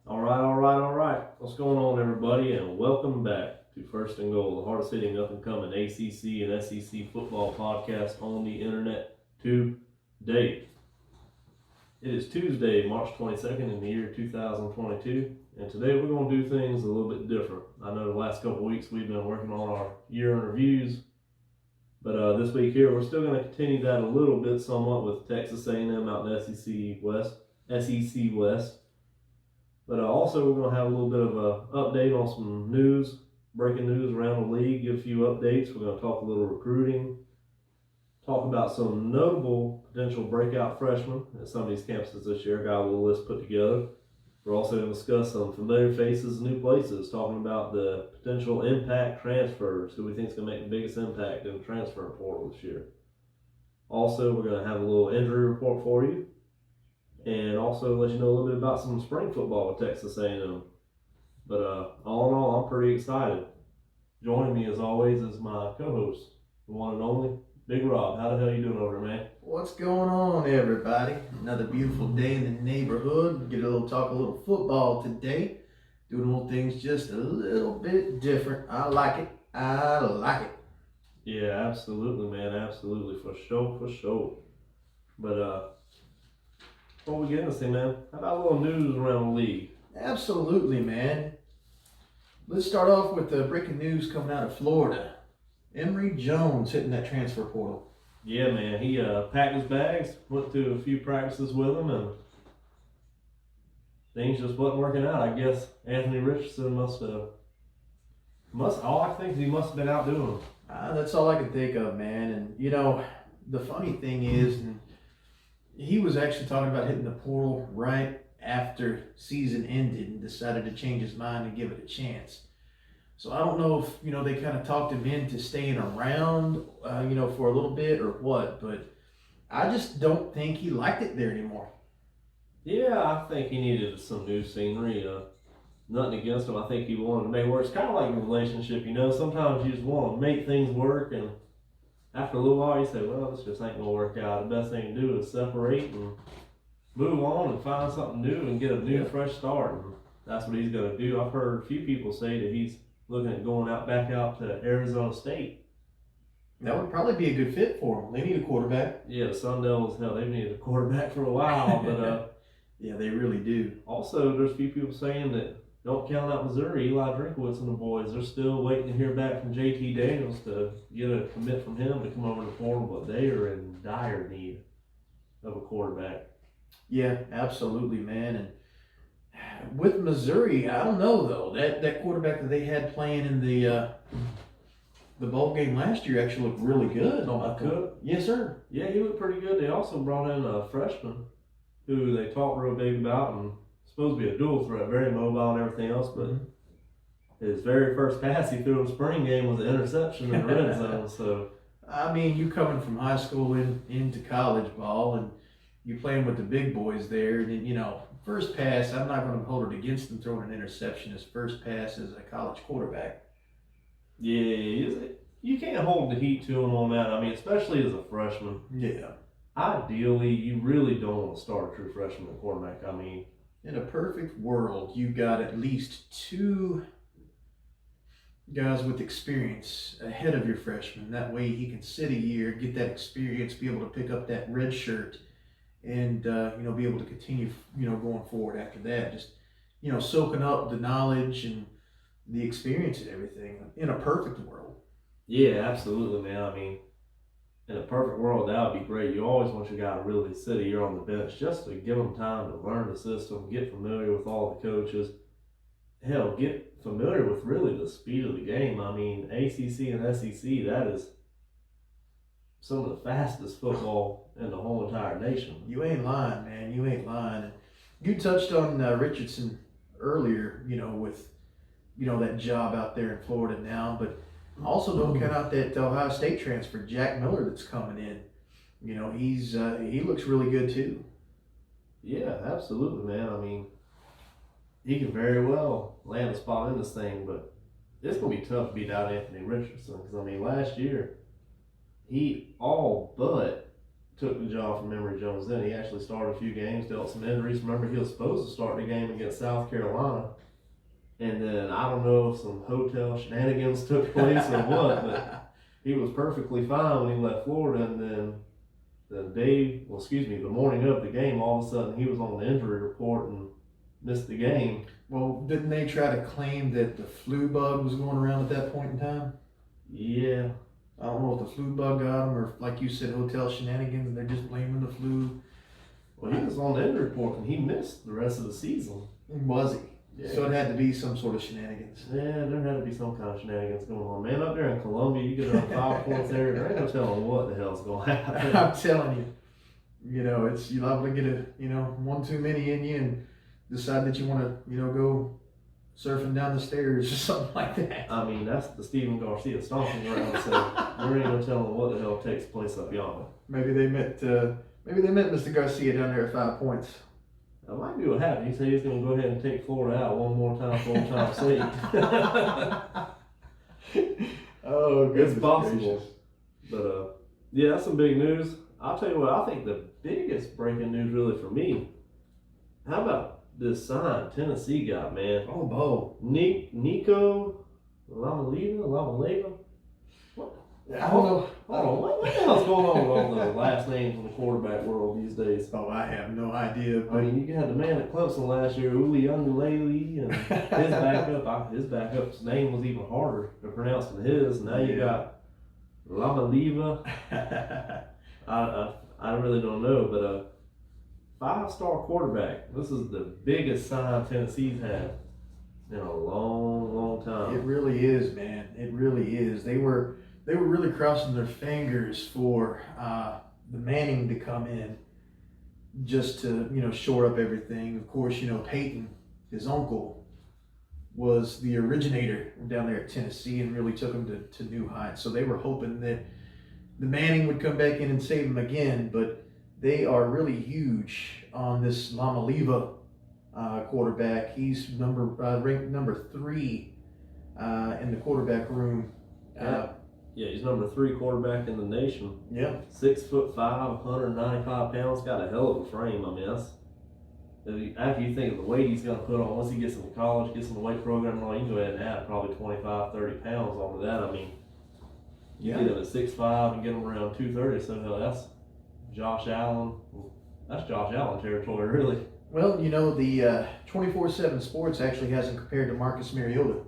All right. What's going on, everybody? And welcome back to First and Goal, the hardest hitting, up and coming ACC and SEC football podcast on the internet today. It is Tuesday, March 22nd in the year 2022, and today we're going to do things a little bit different. I know the last couple of weeks we've been working on our year in reviews, but this week here we're still going to continue that a little bit somewhat with Texas A&M out in SEC West. But also we're going to have a little bit of an update on some news, breaking news around the league, give a few updates. We're going to talk a little recruiting, talk about some notable potential breakout freshmen at some of these campuses this year. Got a little list put together. We're also going to discuss some familiar faces, new places, talking about the potential impact transfers, who we think is going to make the biggest impact in the transfer portal this year. Also, we're going to have a little injury report for you, and also let you know a little bit about some spring football with Texas A&M. But all in all, I'm pretty excited. Joining me as always is my co-host, the one and only Big Rob. How the hell you doing over there, man? What's going on, everybody? Another beautiful day in the neighborhood. Get a little football today. Doing little things just a little bit different. I like it. Yeah, absolutely, man. Absolutely, for sure. But before we get into this thing, man, how about a little news around the league? Absolutely, man. Let's start off with the breaking news coming out of Florida. Emory Jones hitting that transfer portal. Yeah, man. He packed his bags, went to a few practices with him, and things just wasn't working out. I guess Anthony Richardson must all I think is he must have been out doing them. That's all I can think of, man. And, the funny thing is, he was actually talking about hitting the portal right after season ended and decided to change his mind and give it a chance. So I don't know if, they kind of talked him into staying around, for a little bit or what, but I just don't think he liked it there anymore. Yeah, I think he needed some new scenery. Nothing against him. I think he wanted to make it work. It's kind of like a relationship, sometimes you just want to make things work, and after a little while you say, well, this just ain't going to work out. The best thing to do is separate and move on and find something new and get a new, fresh start. And that's what he's going to do. I've heard a few people say that he's looking at going back out to Arizona State. That would probably be a good fit for them. They need a quarterback. Yeah, the Sun Devils, hell, they've needed a quarterback for a while. But yeah, they really do. Also, there's a few people saying that don't count out Missouri. Eli Drinkowitz and the boys, they're still waiting to hear back from JT Daniels to get a commit from him to come over to the portal, but they are in dire need of a quarterback. Yeah, absolutely, man. And with Missouri, I don't know though. That quarterback that they had playing in the bowl game last year actually looked really good. Cook? Yes, sir. Yeah, he looked pretty good. They also brought in a freshman who they talked real big about, and supposed to be a dual threat, very mobile and everything else, but his very first pass he threw in the spring game was an interception in the red zone. So I mean, you coming from high school into college ball, and you playing with the big boys there, and first pass, I'm not going to hold it against him throwing an interception. His first pass as a college quarterback. Yeah, you can't hold the heat to him on that. I mean, especially as a freshman. Yeah. Ideally, you really don't want to start a true freshman at quarterback. I mean, in a perfect world, you got at least two guys with experience ahead of your freshman. That way he can sit a year, get that experience, be able to pick up that red shirt, and be able to continue going forward after that. Just soaking up the knowledge and the experience and everything in a perfect world. Yeah, absolutely, man. I mean, in a perfect world, that would be great. You always want your guy to really sit a year on the bench just to give them time to learn the system, get familiar with all the coaches. Hell, get familiar with really the speed of the game. I mean, ACC and SEC, that is some of the fastest football in the whole entire nation. You ain't lying, man. You ain't lying. You touched on Richardson earlier, with, that job out there in Florida now, but also don't count out that Ohio State transfer, Jack Miller, that's coming in. He looks really good too. Yeah, absolutely, man. I mean, he can very well land a spot in this thing, but it's going to be tough to beat out Anthony Richardson because, last year, he all but took the job from Emory Jones then. He actually started a few games, dealt some injuries. Remember, he was supposed to start the game against South Carolina. And then I don't know if some hotel shenanigans took place or what, but he was perfectly fine when he left Florida. And then the morning of the game, all of a sudden he was on the injury report and missed the game. Well, didn't they try to claim that the flu bug was going around at that point in time? Yeah. I don't know if the flu bug got him or, like you said, hotel shenanigans, and they're just blaming the flu. Well, he was on the injury report and he missed the rest of the season. Was he? Yeah. So it had to be some sort of shenanigans. Yeah, there had to be some kind of shenanigans going on. Man, up there in Columbia, you get around 5 points there ain't no telling what the hell's going to happen. I'm telling you, it's you're liable to get one too many in you and decide that you want to, go surfing down the stairs or something like that. I mean, that's the Steven Garcia stomping ground, so there ain't no telling what the hell takes place up yonder. Maybe they met Mr. Garcia down there at 5 points. That might be what happened. He said he's going to go ahead and take Florida out one more time for old time's sake. Oh, goodness it's possible. gracious. But, yeah, that's some big news. I'll tell you what, I think the biggest breaking news really for me, how about this sign Tennessee got, man? Oh, Bo. Nico Lamaleva? What? I don't know. Hold on, what the hell's going on with all the last names in the quarterback world these days? Oh, I have no idea. I mean, you had the man at Clemson last year, Uliungalele, and his backup's name was even harder to pronounce than his. Now you got Lamaleva. I really don't know, but 5-star quarterback. This is the biggest sign Tennessee's had in a long, long time. It really is, man. It really is. They were really crossing their fingers for the Manning to come in just to, shore up everything. Of course, Peyton, his uncle, was the originator down there at Tennessee and really took him to new heights. So they were hoping that the Manning would come back in and save him again, but they are really huge on this Lamaleva quarterback. He's ranked number 3 in the quarterback room. Yeah, he's number 3 quarterback in the nation. Yeah. 6'5", 195 pounds, got a hell of a frame. I mean, that's after you think of the weight he's going to put on once he gets into college, gets in the weight program and all, you can go ahead and add probably 25, 30 pounds onto that. I mean, you get him at 6'5" and get him around 230. So hell, that's Josh Allen. That's Josh Allen territory, really. Well, the 24/7 Sports actually has him compared to Marcus Mariota.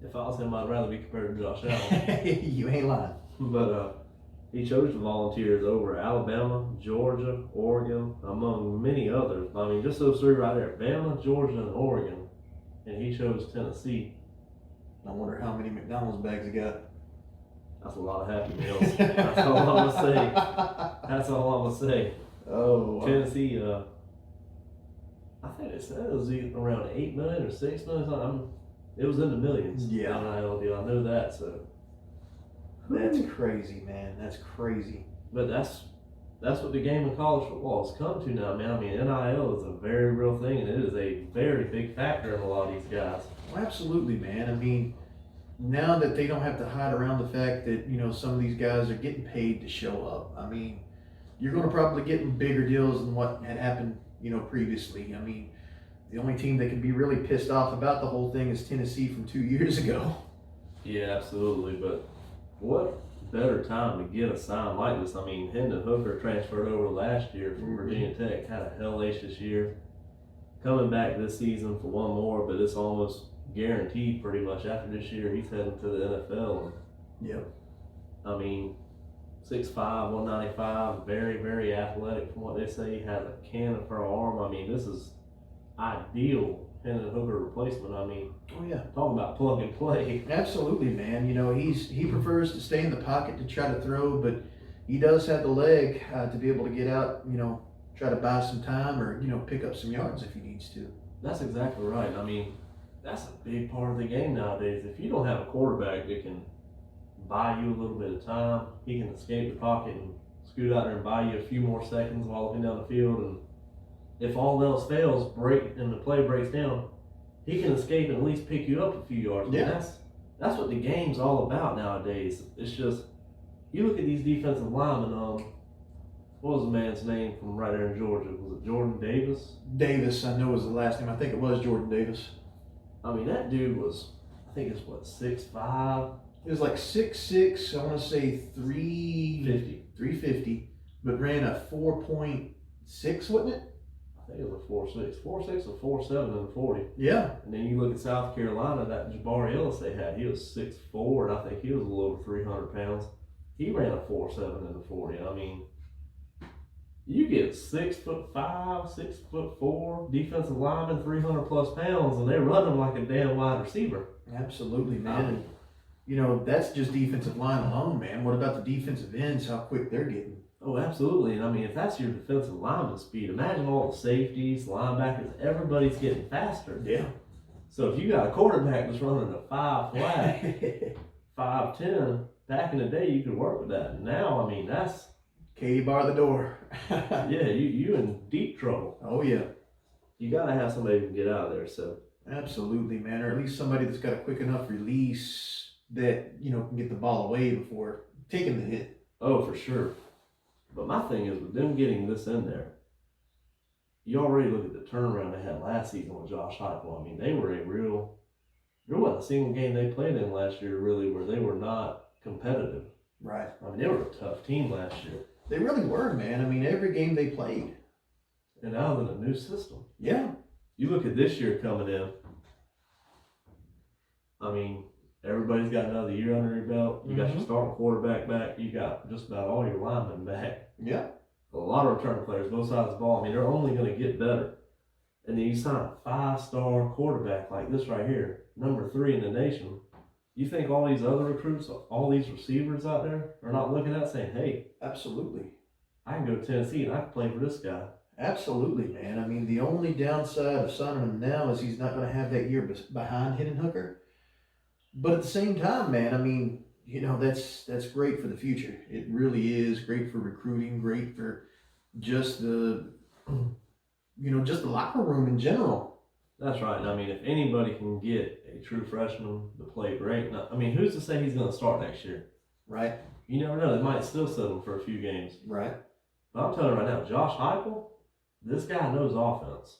If I was him, I'd rather be compared to Josh Allen. You ain't lying. But he chose the Volunteers over Alabama, Georgia, Oregon, among many others. I mean, just those 3 right there, Bama, Georgia, and Oregon. And he chose Tennessee. I wonder how many McDonald's bags he got. That's a lot of Happy Meals. That's all I'm going to say. That's all I'm going to say. Oh, wow. Tennessee, I think it said it was either around 8 million or 6 million. Something. It was in the millions. Yeah. NIL deal. I know that. So That's crazy, man. That's crazy. But that's what the game of college football has come to now, man. I mean, NIL is a very real thing, and it is a very big factor in a lot of these guys. Well, absolutely, man. I mean, now that they don't have to hide around the fact that, some of these guys are getting paid to show up. I mean, you're going to probably get bigger deals than what had happened, previously. I mean, the only team that can be really pissed off about the whole thing is Tennessee from 2 years ago. Yeah, absolutely. But what better time to get a sign like this? I mean, Hendon Hooker transferred over last year from Virginia Tech, had a hellacious year. Coming back this season for one more, but it's almost guaranteed pretty much after this year he's heading to the NFL. Yep. I mean, 6'5", 195, very, very athletic from what they say. He has a cannon for an arm. I mean, this is ideal Hendon Hooker replacement. I mean, Oh, yeah. talk about plug and play. Absolutely, man. He prefers to stay in the pocket to try to throw, but he does have the leg to be able to get out, try to buy some time or, pick up some yards if he needs to. That's exactly right. I mean, that's a big part of the game nowadays. If you don't have a quarterback that can buy you a little bit of time, he can escape the pocket and scoot out there and buy you a few more seconds while looking down the field. And if all else fails, and the play breaks down, he can escape and at least pick you up a few yards. Yeah. That's what the game's all about nowadays. It's just you look at these defensive linemen. What was the man's name from right there in Georgia? Was it Jordan Davis? Davis, I know was the last name. I think it was Jordan Davis. I mean, that dude was, I think it's what, 6'5"? It was like 6'6", I want to say 350, but ran a 4.6, wasn't it? I think it was a 4'6", 4'6" or 4'7" in the 40. Yeah. And then you look at South Carolina, that Jabari Ellis they had, he was 6'4", and I think he was a little over 300 pounds. He ran a 4'7" in the 40. I mean, you get 6'5", 6'4" defensive lineman, 300 plus pounds, and they run them like a damn wide receiver. Absolutely, man. And, you know, that's just defensive line alone, man. What about the defensive ends, how quick they're getting? Oh, absolutely. And I mean, if that's your defensive lineman speed, imagine all the safeties, linebackers, everybody's getting faster. Yeah. So if you got a quarterback that's running a 5 flat, 5'10", back in the day, you could work with that. Now, I mean, that's... Katie bar the door. Yeah, you in deep trouble. Oh, yeah. You got to have somebody who can get out of there, so... Absolutely, man. Or at least somebody that's got a quick enough release that, you know, can get the ball away before taking the hit. Oh, for sure. But my thing is, with them getting this in there, you already look at the turnaround they had last season with Josh Heupel. I mean, they were there wasn't a single game they played in last year, really, where they were not competitive. Right. I mean, they were a tough team last year. They really were, man. I mean, every game they played. And now they're in a new system. Yeah. You look at this year coming in, I mean, everybody's got another year under your belt. You got your starting quarterback back. You got just about all your linemen back. Yeah. A lot of return players, both sides of the ball. I mean, they're only going to get better. And then you sign a 5-star quarterback like this right here, number 3 in the nation. You think all these other recruits, all these receivers out there are not looking at saying, hey, Absolutely. I can go to Tennessee and I can play for this guy. Absolutely, man. I mean, the only downside of signing him now is he's not going to have that year behind Hendon Hooker. But at the same time, man, I mean, you know, that's great for the future. It really is great for recruiting, great for just the, you know, just the locker room in general. That's right. I mean, if anybody can get a true freshman to play great, I mean, who's to say he's going to start next year? Right. You never know. They might still sit him for a few games. Right. But I'm telling you right now, Josh Heupel, this guy knows offense.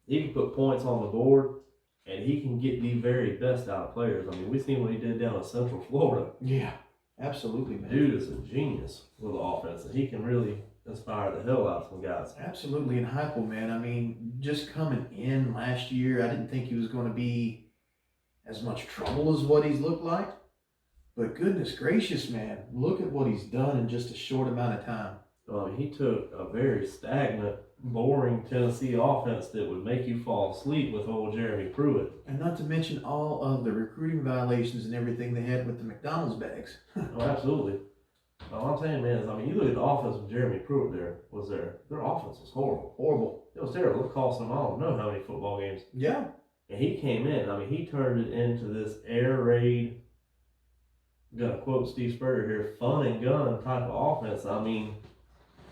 He can put points on the board, and he can get the very best out of players. I mean, we've seen what he did down in Central Florida. Yeah, absolutely, man. Dude is a genius with the offense, and he can really inspire the hell out of some guys. Absolutely, and Heupel, man, I mean, just coming in last year, I didn't think he was going to be as much trouble as what he's looked like. But goodness gracious, man, look at what he's done in just a short amount of time. He took a very stagnant, boring Tennessee offense that would make you fall asleep with old Jeremy Pruitt. And not to mention all of the recruiting violations and everything they had with the McDonald's bags. Oh, absolutely. All I'm saying, man, is, I mean, you look at the offense with Jeremy Pruitt their offense was horrible. Horrible. It was terrible. It cost them, I don't know how many football games. Yeah. And he came in, I mean, he turned it into this air raid, I'm going to quote Steve Spurrier here, fun and gun type of offense. I mean,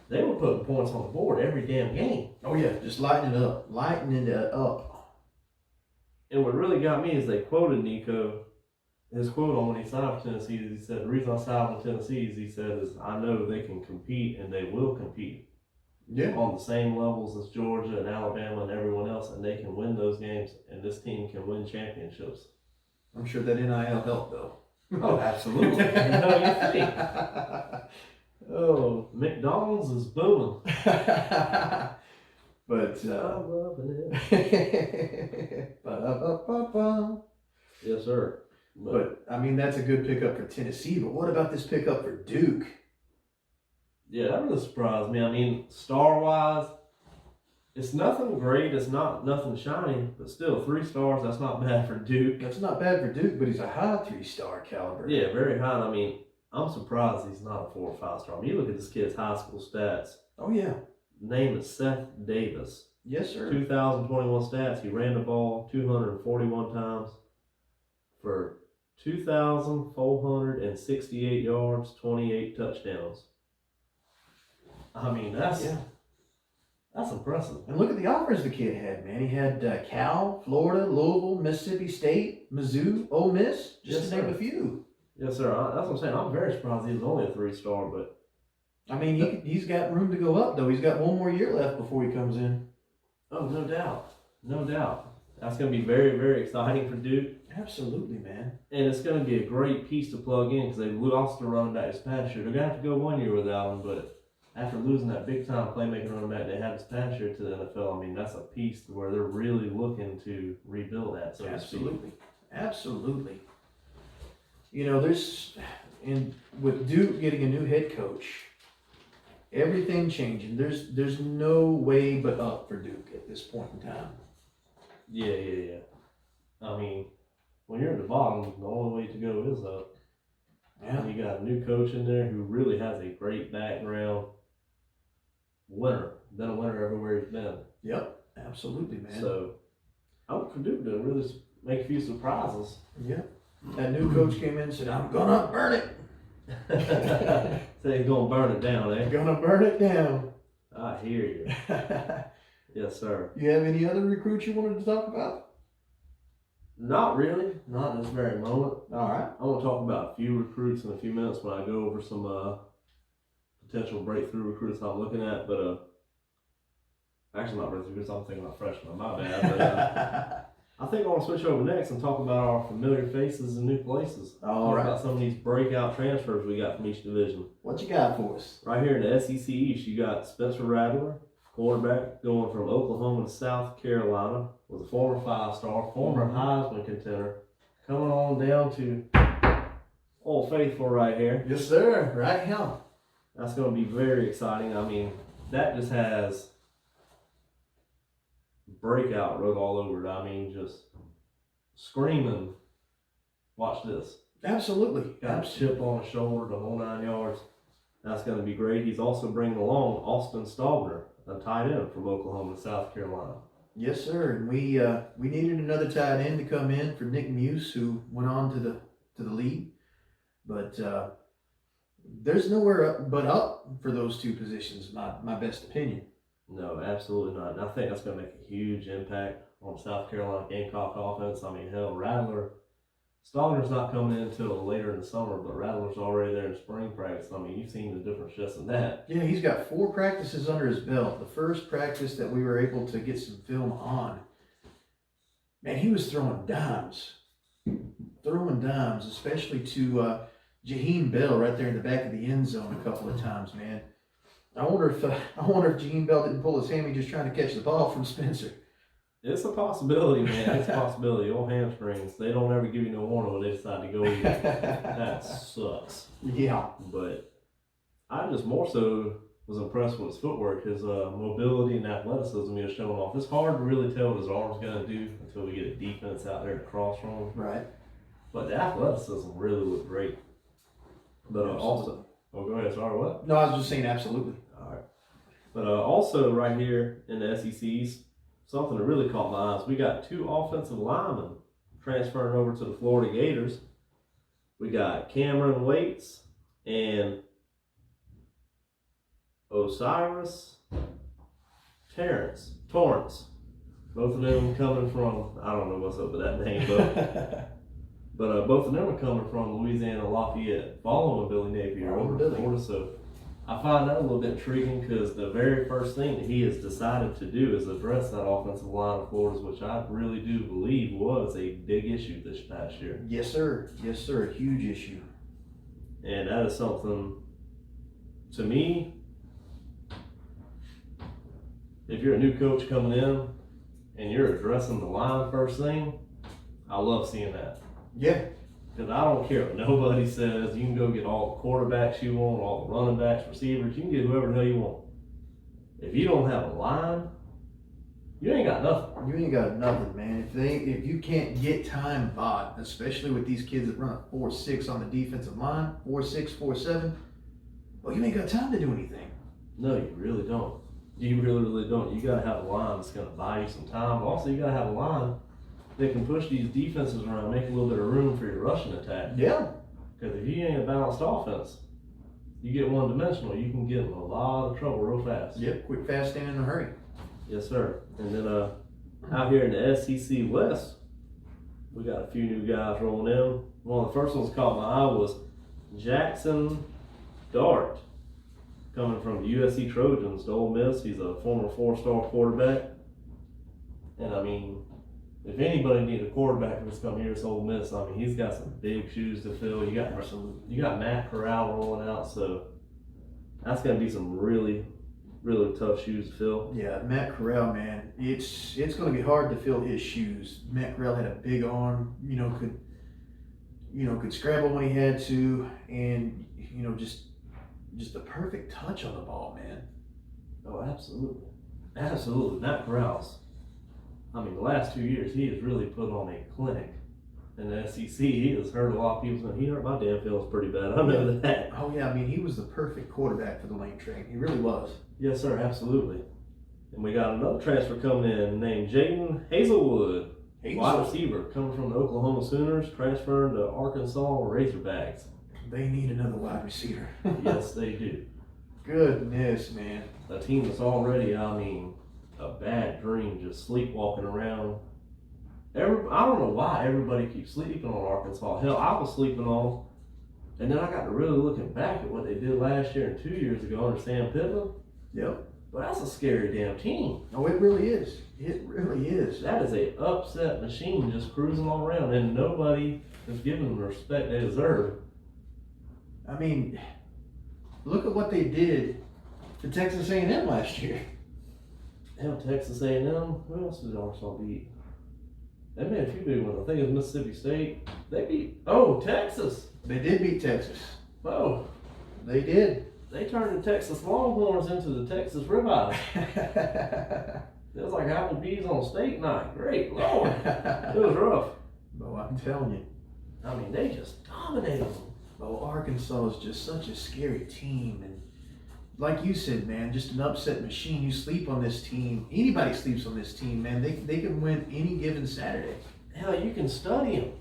they were putting points on the board every damn game. Oh, yeah, just lighting it up. Lightening it up. And what really got me is they quoted Nico. His quote on when he signed for Tennessee is he said, the reason I signed for Tennessee is he said, is I know they can compete and they will compete. Yeah. On the same levels as Georgia and Alabama and everyone else, and they can win those games, and this team can win championships. I'm sure that NIL helped, though. Oh, absolutely. You know, you think. Oh, McDonald's is booming. But, I'm loving it. Yes, sir. But, I mean, that's a good pickup for Tennessee. But what about this pickup for Duke? Yeah, that really surprised me. I mean, star-wise, it's nothing great. It's nothing shiny, but still, 3 stars, that's not bad for Duke. That's not bad for Duke, but he's a high 3-star caliber. Yeah, very high. I mean, I'm surprised he's not a 4 or 5 star. I mean, you look at this kid's high school stats. Oh, yeah. Name is Seth Davis. Yes, sir. 2021 stats. He ran the ball 241 times for 2,468 yards, 28 touchdowns. I mean, that's impressive. And look at the offers the kid had, man. He had Cal, Florida, Louisville, Mississippi State, Mizzou, Ole Miss, just to name a few. Yes, sir. That's what I'm saying. I'm very surprised he was only a 3-star, but I mean, he's got room to go up, though. He's got one more year left before he comes in. oh, no doubt. No doubt. That's going to be very, very exciting for Duke. Absolutely, man. And it's going to be a great piece to plug in because they lost the running back this past year. They're going to have to go 1 year without him, but after losing that big-time playmaking running back they had this past year to the NFL, I mean, that's a piece where they're really looking to rebuild that. So Absolutely. Absolutely. You know, with Duke getting a new head coach, everything changing. There's no way but up for Duke at this point in time. Yeah. I mean, when you're at the bottom, the only way to go is up. Yeah. And you got a new coach in there who really has a great background. Winner. Been a winner everywhere he's been. Yep. Absolutely, man. So, I look for Duke to really make a few surprises. Yeah. That new coach came in and said, I'm gonna burn it. Say he's gonna burn it down, eh? Gonna burn it down. I hear you. Yes, sir. You have any other recruits you wanted to talk about? Not really. Not at this very moment. All right. I want to talk about a few recruits in a few minutes when I go over some potential breakthrough recruits I'm looking at, but actually not breakthrough recruits, I'm thinking about freshmen. My bad. But, I think I want to switch over next and talk about our familiar faces in new places. All right. Talk about some of these breakout transfers we got from each division. What you got for us? Right here in the SEC East, you got Spencer Rattler, quarterback, going from Oklahoma to South Carolina, was a former 5-star, former Heisman contender, coming on down to Old Faithful right here. Yes, sir. Right here. That's going to be very exciting. I mean, that just has breakout wrote all over it. I mean, just screaming, watch this. Absolutely. Got a chip on his shoulder, the whole 9 yards. That's going to be great. He's also bringing along Austin Stallner, a tight end from Oklahoma to South Carolina. Yes, sir. And we needed another tight end to come in for Nick Muse, who went on to the league. But there's nowhere but up for those two positions, my best opinion. No, absolutely not. And I think that's going to make a huge impact on South Carolina Gamecock offense. I mean, hell, Stallner's not coming in until later in the summer, but Rattler's already there in spring practice. I mean, you've seen the difference just in that. Yeah, he's got 4 practices under his belt. The first practice that we were able to get some film on, man, he was throwing dimes, especially to Jaheim Bell right there in the back of the end zone a couple of times, man. I wonder if Jaheim Bell didn't pull his hammy just trying to catch the ball from Spencer. It's a possibility, man. It's a possibility. Old hamstrings, they don't ever give you no warning when they decide to go either. That sucks. Yeah. But I just more so was impressed with his footwork, his mobility and athleticism he was showing off. It's hard to really tell what his arm's going to do until we get a defense out there to cross from him. Right. But the athleticism really looked great. But also, go ahead. Sorry, what? No, I was just saying absolutely. All right. But also right here in the SEC East, something that really caught my eyes, we got 2 offensive linemen transferring over to the Florida Gators. We got Cameron Waits and Osiris Torrance. Both of them coming from, I don't know what's up with that name, but both of them are coming from Louisiana Lafayette, following Billy Napier over to Florida. So I find that a little bit intriguing because the very first thing that he has decided to do is address that offensive line of Florida's, which I really do believe was a big issue this past year. Yes, sir. Yes, sir. A huge issue. And that is something, to me, if you're a new coach coming in and you're addressing the line first thing, I love seeing that. Yeah. Because I don't care what nobody says. You can go get all the quarterbacks you want, all the running backs, receivers. You can get whoever the hell you want. If you don't have a line, you ain't got nothing. You ain't got nothing, man. If you can't get time bought, especially with these kids that run a 4.6 on the defensive line, 4.6, 4.7, well, you ain't got time to do anything. No, you really don't. You really don't. You got to have a line that's going to buy you some time. But also, you got to have a line that can push these defenses around, make a little bit of room for your rushing attack. Yeah. Because if you ain't a balanced offense, you get one-dimensional, you can get in a lot of trouble real fast. Yep, quick, fast, and in a hurry. Yes, sir. And then out here in the SEC West, We got a few new guys rolling in. One of the first ones caught my eye was Jackson Dart, coming from the USC Trojans to Ole Miss. He's a former 4-star quarterback. And I mean, if anybody needs a quarterback that's come here, it's Ole Miss. I mean, he's got some big shoes to fill. You got Matt Corral rolling out, so that's gonna be some really, really tough shoes to fill. Yeah, Matt Corral, man, it's going to be hard to fill his shoes. Matt Corral had a big arm, could scramble when he had to, and just the perfect touch on the ball, man. Oh, absolutely, absolutely. Matt Corral's. I mean, the last 2 years he has really put on a clinic in the SEC. He has hurt a lot of people. He hurt my damn feelings pretty bad. I know that. Oh yeah, I mean, he was the perfect quarterback for the Lane Train. He really was. Yes, sir, absolutely. And we got another transfer coming in named Jaden Hazelwood, wide receiver, coming from the Oklahoma Sooners, transferring to Arkansas Razorbacks. They need another wide receiver. Yes, they do. Goodness, man. A team that's already, I mean, a bad dream, just sleepwalking around. I don't know why everybody keeps sleeping on Arkansas. Hell, I was sleeping on them. And then I got to really looking back at what they did last year and 2 years ago under Sam Pittman. Yep. But that's a scary damn team. Oh, it really is. It really is. That is a upset machine just cruising all around, and nobody is giving them the respect they deserve. I mean, look at what they did to Texas A&M last year. Hell, Texas A&M. Who else did Arkansas beat? They made a few big ones. I think it was Mississippi State. They beat Texas. They did beat Texas. Oh, they did. They turned the Texas Longhorns into the Texas Ribeyes. It was like Applebee's on state night. Great Lord. It was rough. Oh, I'm telling you. I mean, they just dominated them. Oh, Arkansas is just such a scary team. And like you said, man, just an upset machine. You sleep on this team. Anybody sleeps on this team, man. They can win any given Saturday. Hell, you can study them.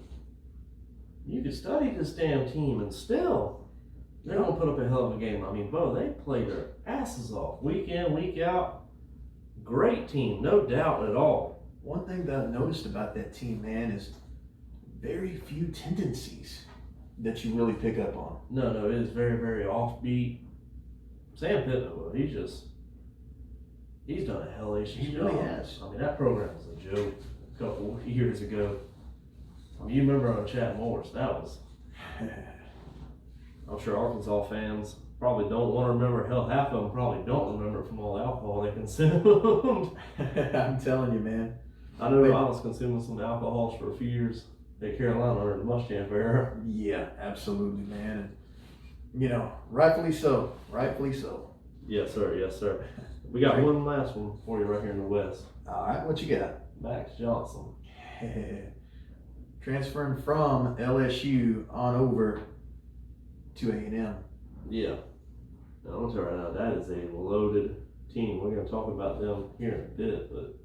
You can study this damn team and still they're going to put up a hell of a game. I mean, they play their asses off week in, week out. Great team, no doubt at all. One thing that I've noticed about that team, man, is very few tendencies that you really pick up on. No, it is very, very offbeat. Sam Pittman, he's done a hellacious job. He really has. I mean, that program was a joke a couple of years ago. I mean, you remember on Chad Morris, that was... I'm sure Arkansas fans probably don't want to remember. Hell, half of them probably don't remember from all the alcohol they consumed. I'm telling you, man. I know I was consuming some alcohols for a few years at Carolina under the Muschamp era. Yeah, absolutely, man. And, rightfully so. Rightfully so. Yes, sir. Yes, sir. We got one last one for you right here in the West. All right, what you got? Max Johnson. Transferring from LSU on over to A&M. Yeah. Now, I'm going to tell you right now, that is a loaded team. We're going to talk about them here in a bit, but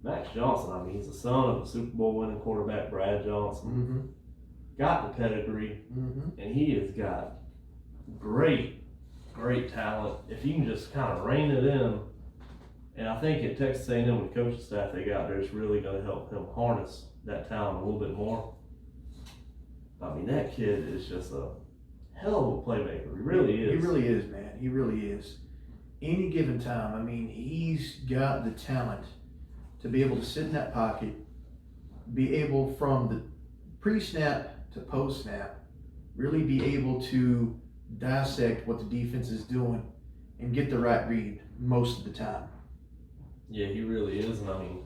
Max Johnson, I mean, he's the son of the Super Bowl winning quarterback Brad Johnson. Mm-hmm. Got the pedigree, and he has got great talent. If you can just kind of rein it in, and I think at Texas A&M with the coaching staff they got there, it's really going to help him harness that talent a little bit more. I mean, that kid is just a hell of a playmaker. He really is. He really is, man. He really is. Any given time, I mean, he's got the talent to be able to sit in that pocket, be able from the pre-snap to post-snap, really be able to dissect what the defense is doing and get the right read most of the time. Yeah, he really is. And I mean,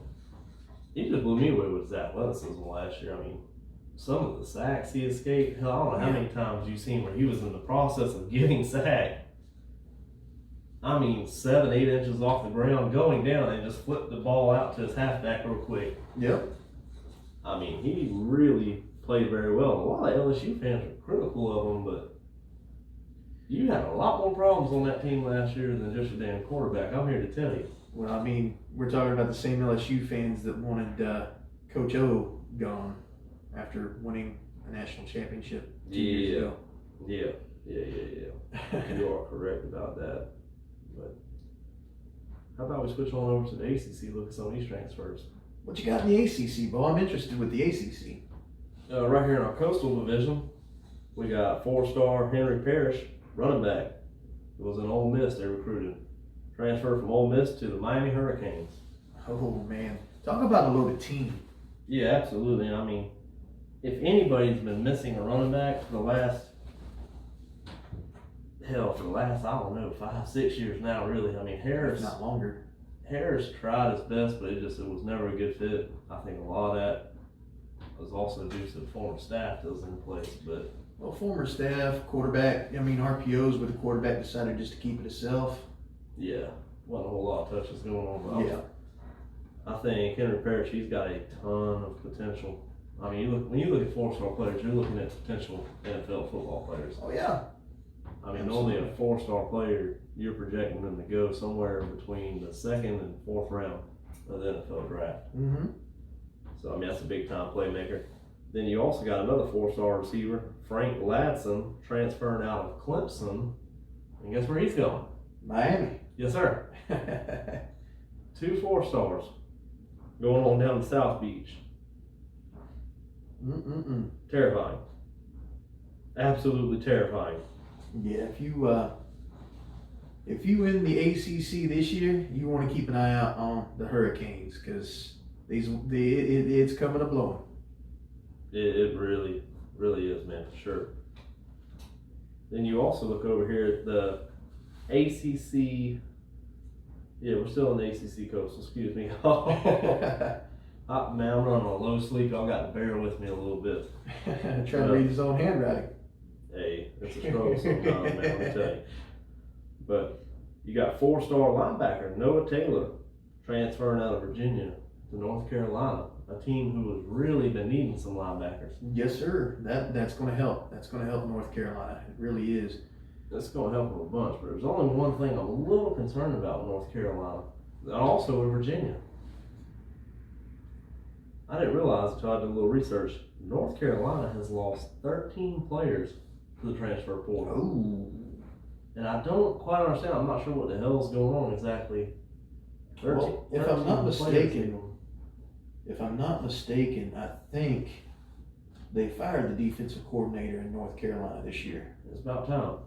he just blew me away with his athleticism last year. I mean, some of the sacks he escaped, hell, I don't know how many times you've seen where he was in the process of getting sacked. I mean, 7, 8 inches off the ground, going down, and just flipped the ball out to his halfback real quick. Yep. I mean, he really played very well. A lot of LSU fans are critical of him, but you had a lot more problems on that team last year than just a damn quarterback. I'm here to tell you. Well, I mean, we're talking about the same LSU fans that wanted Coach O gone after winning a national championship 2 years ago. Yeah. You are correct about that. But how about we switch on over to the ACC, look at some of these transfers? What you got in the ACC, Bo? I'm interested with the ACC. Right here in our coastal division, we got 4-star Henry Parrish, running back. It was in Ole Miss they recruited. Transferred from Ole Miss to the Miami Hurricanes. Oh, man. Talk about a loaded team. Yeah, absolutely. I mean, if anybody's been missing a running back for the last, I don't know, 5-6 years now, really. I mean, Harris. If not longer. Harris tried his best, but it was never a good fit. I think a lot of that was also due to the former staff that was in place. But well, former staff, quarterback, I mean, RPOs where the quarterback decided just to keep it himself. yeah, wasn't a whole lot of touches going on. But Yeah. I think Henry Parrish, he's got a ton of potential. I mean, when you look at 4-star players, you're looking at potential NFL football players. Oh, yeah. I mean, Absolutely. only a 4-star player, you're projecting them to go somewhere between the 2nd and 4th round of the NFL draft. Mm-hmm. So, I mean, that's a big-time playmaker. Then you also got another 4-star receiver, Frank Ladson, transferring out of Clemson. And guess where he's going? Miami. Yes, sir. 2 4-stars going on down to South Beach. Terrifying. Absolutely terrifying. Yeah, if you win the ACC this year, you want to keep an eye out on the Hurricanes because it's coming to blowing. It really, really is, man, for sure. Then you also look over here at the ACC. Yeah, we're still in the ACC coast. Excuse me. Man, I'm running on a low sleep. Y'all got to bear with me a little bit. Trying to read his own handwriting. Hey, it's a struggle sometimes, man, let me tell you. But you got 4-star linebacker Noah Taylor transferring out of Virginia to North Carolina, a team who has really been needing some linebackers. Yes, sir. That's going to help. That's going to help North Carolina. It really is. That's going to help them a bunch. But there's only one thing I'm a little concerned about with North Carolina, and also in Virginia. I didn't realize until I did a little research. North Carolina has lost 13 players to the transfer portal. Ooh. And I don't quite understand. I'm not sure what the hell's going on exactly. 13, Well, if I'm not mistaken, I think they fired the defensive coordinator in North Carolina this year. It's about time.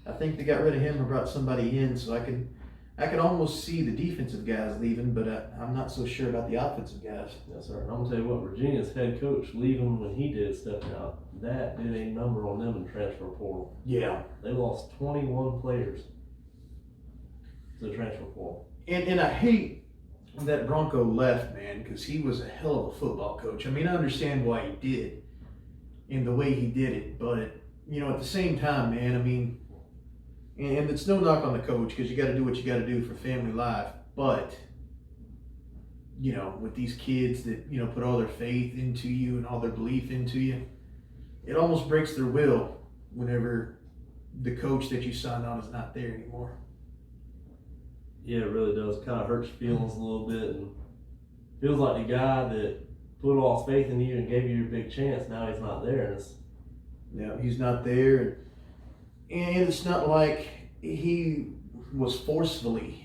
I think they got rid of him or brought somebody in, so I can almost see the defensive guys leaving, but I'm not so sure about the offensive guys. Yes, sir. And I'm gonna tell you what, Virginia's head coach leaving when he did stepping out, that did a number on them in the transfer portal. Yeah. They lost 21 players to the transfer portal. And I hate that Bronco left, man, because he was a hell of a football coach. I mean, I understand why he did and the way he did it, but, you know, at the same time, man, I mean, and it's no knock on the coach because you got to do what you got to do for family life, but, you know, with these kids that, you know, put all their faith into you and all their belief into you, it almost breaks their will whenever the coach that you signed on is not there anymore. Yeah, it really does. It kind of hurts your feelings a little bit, and feels like the guy that put all his faith in you and gave you your big chance, now he's not there. And Yeah, he's not there. And it's not like he was forcefully,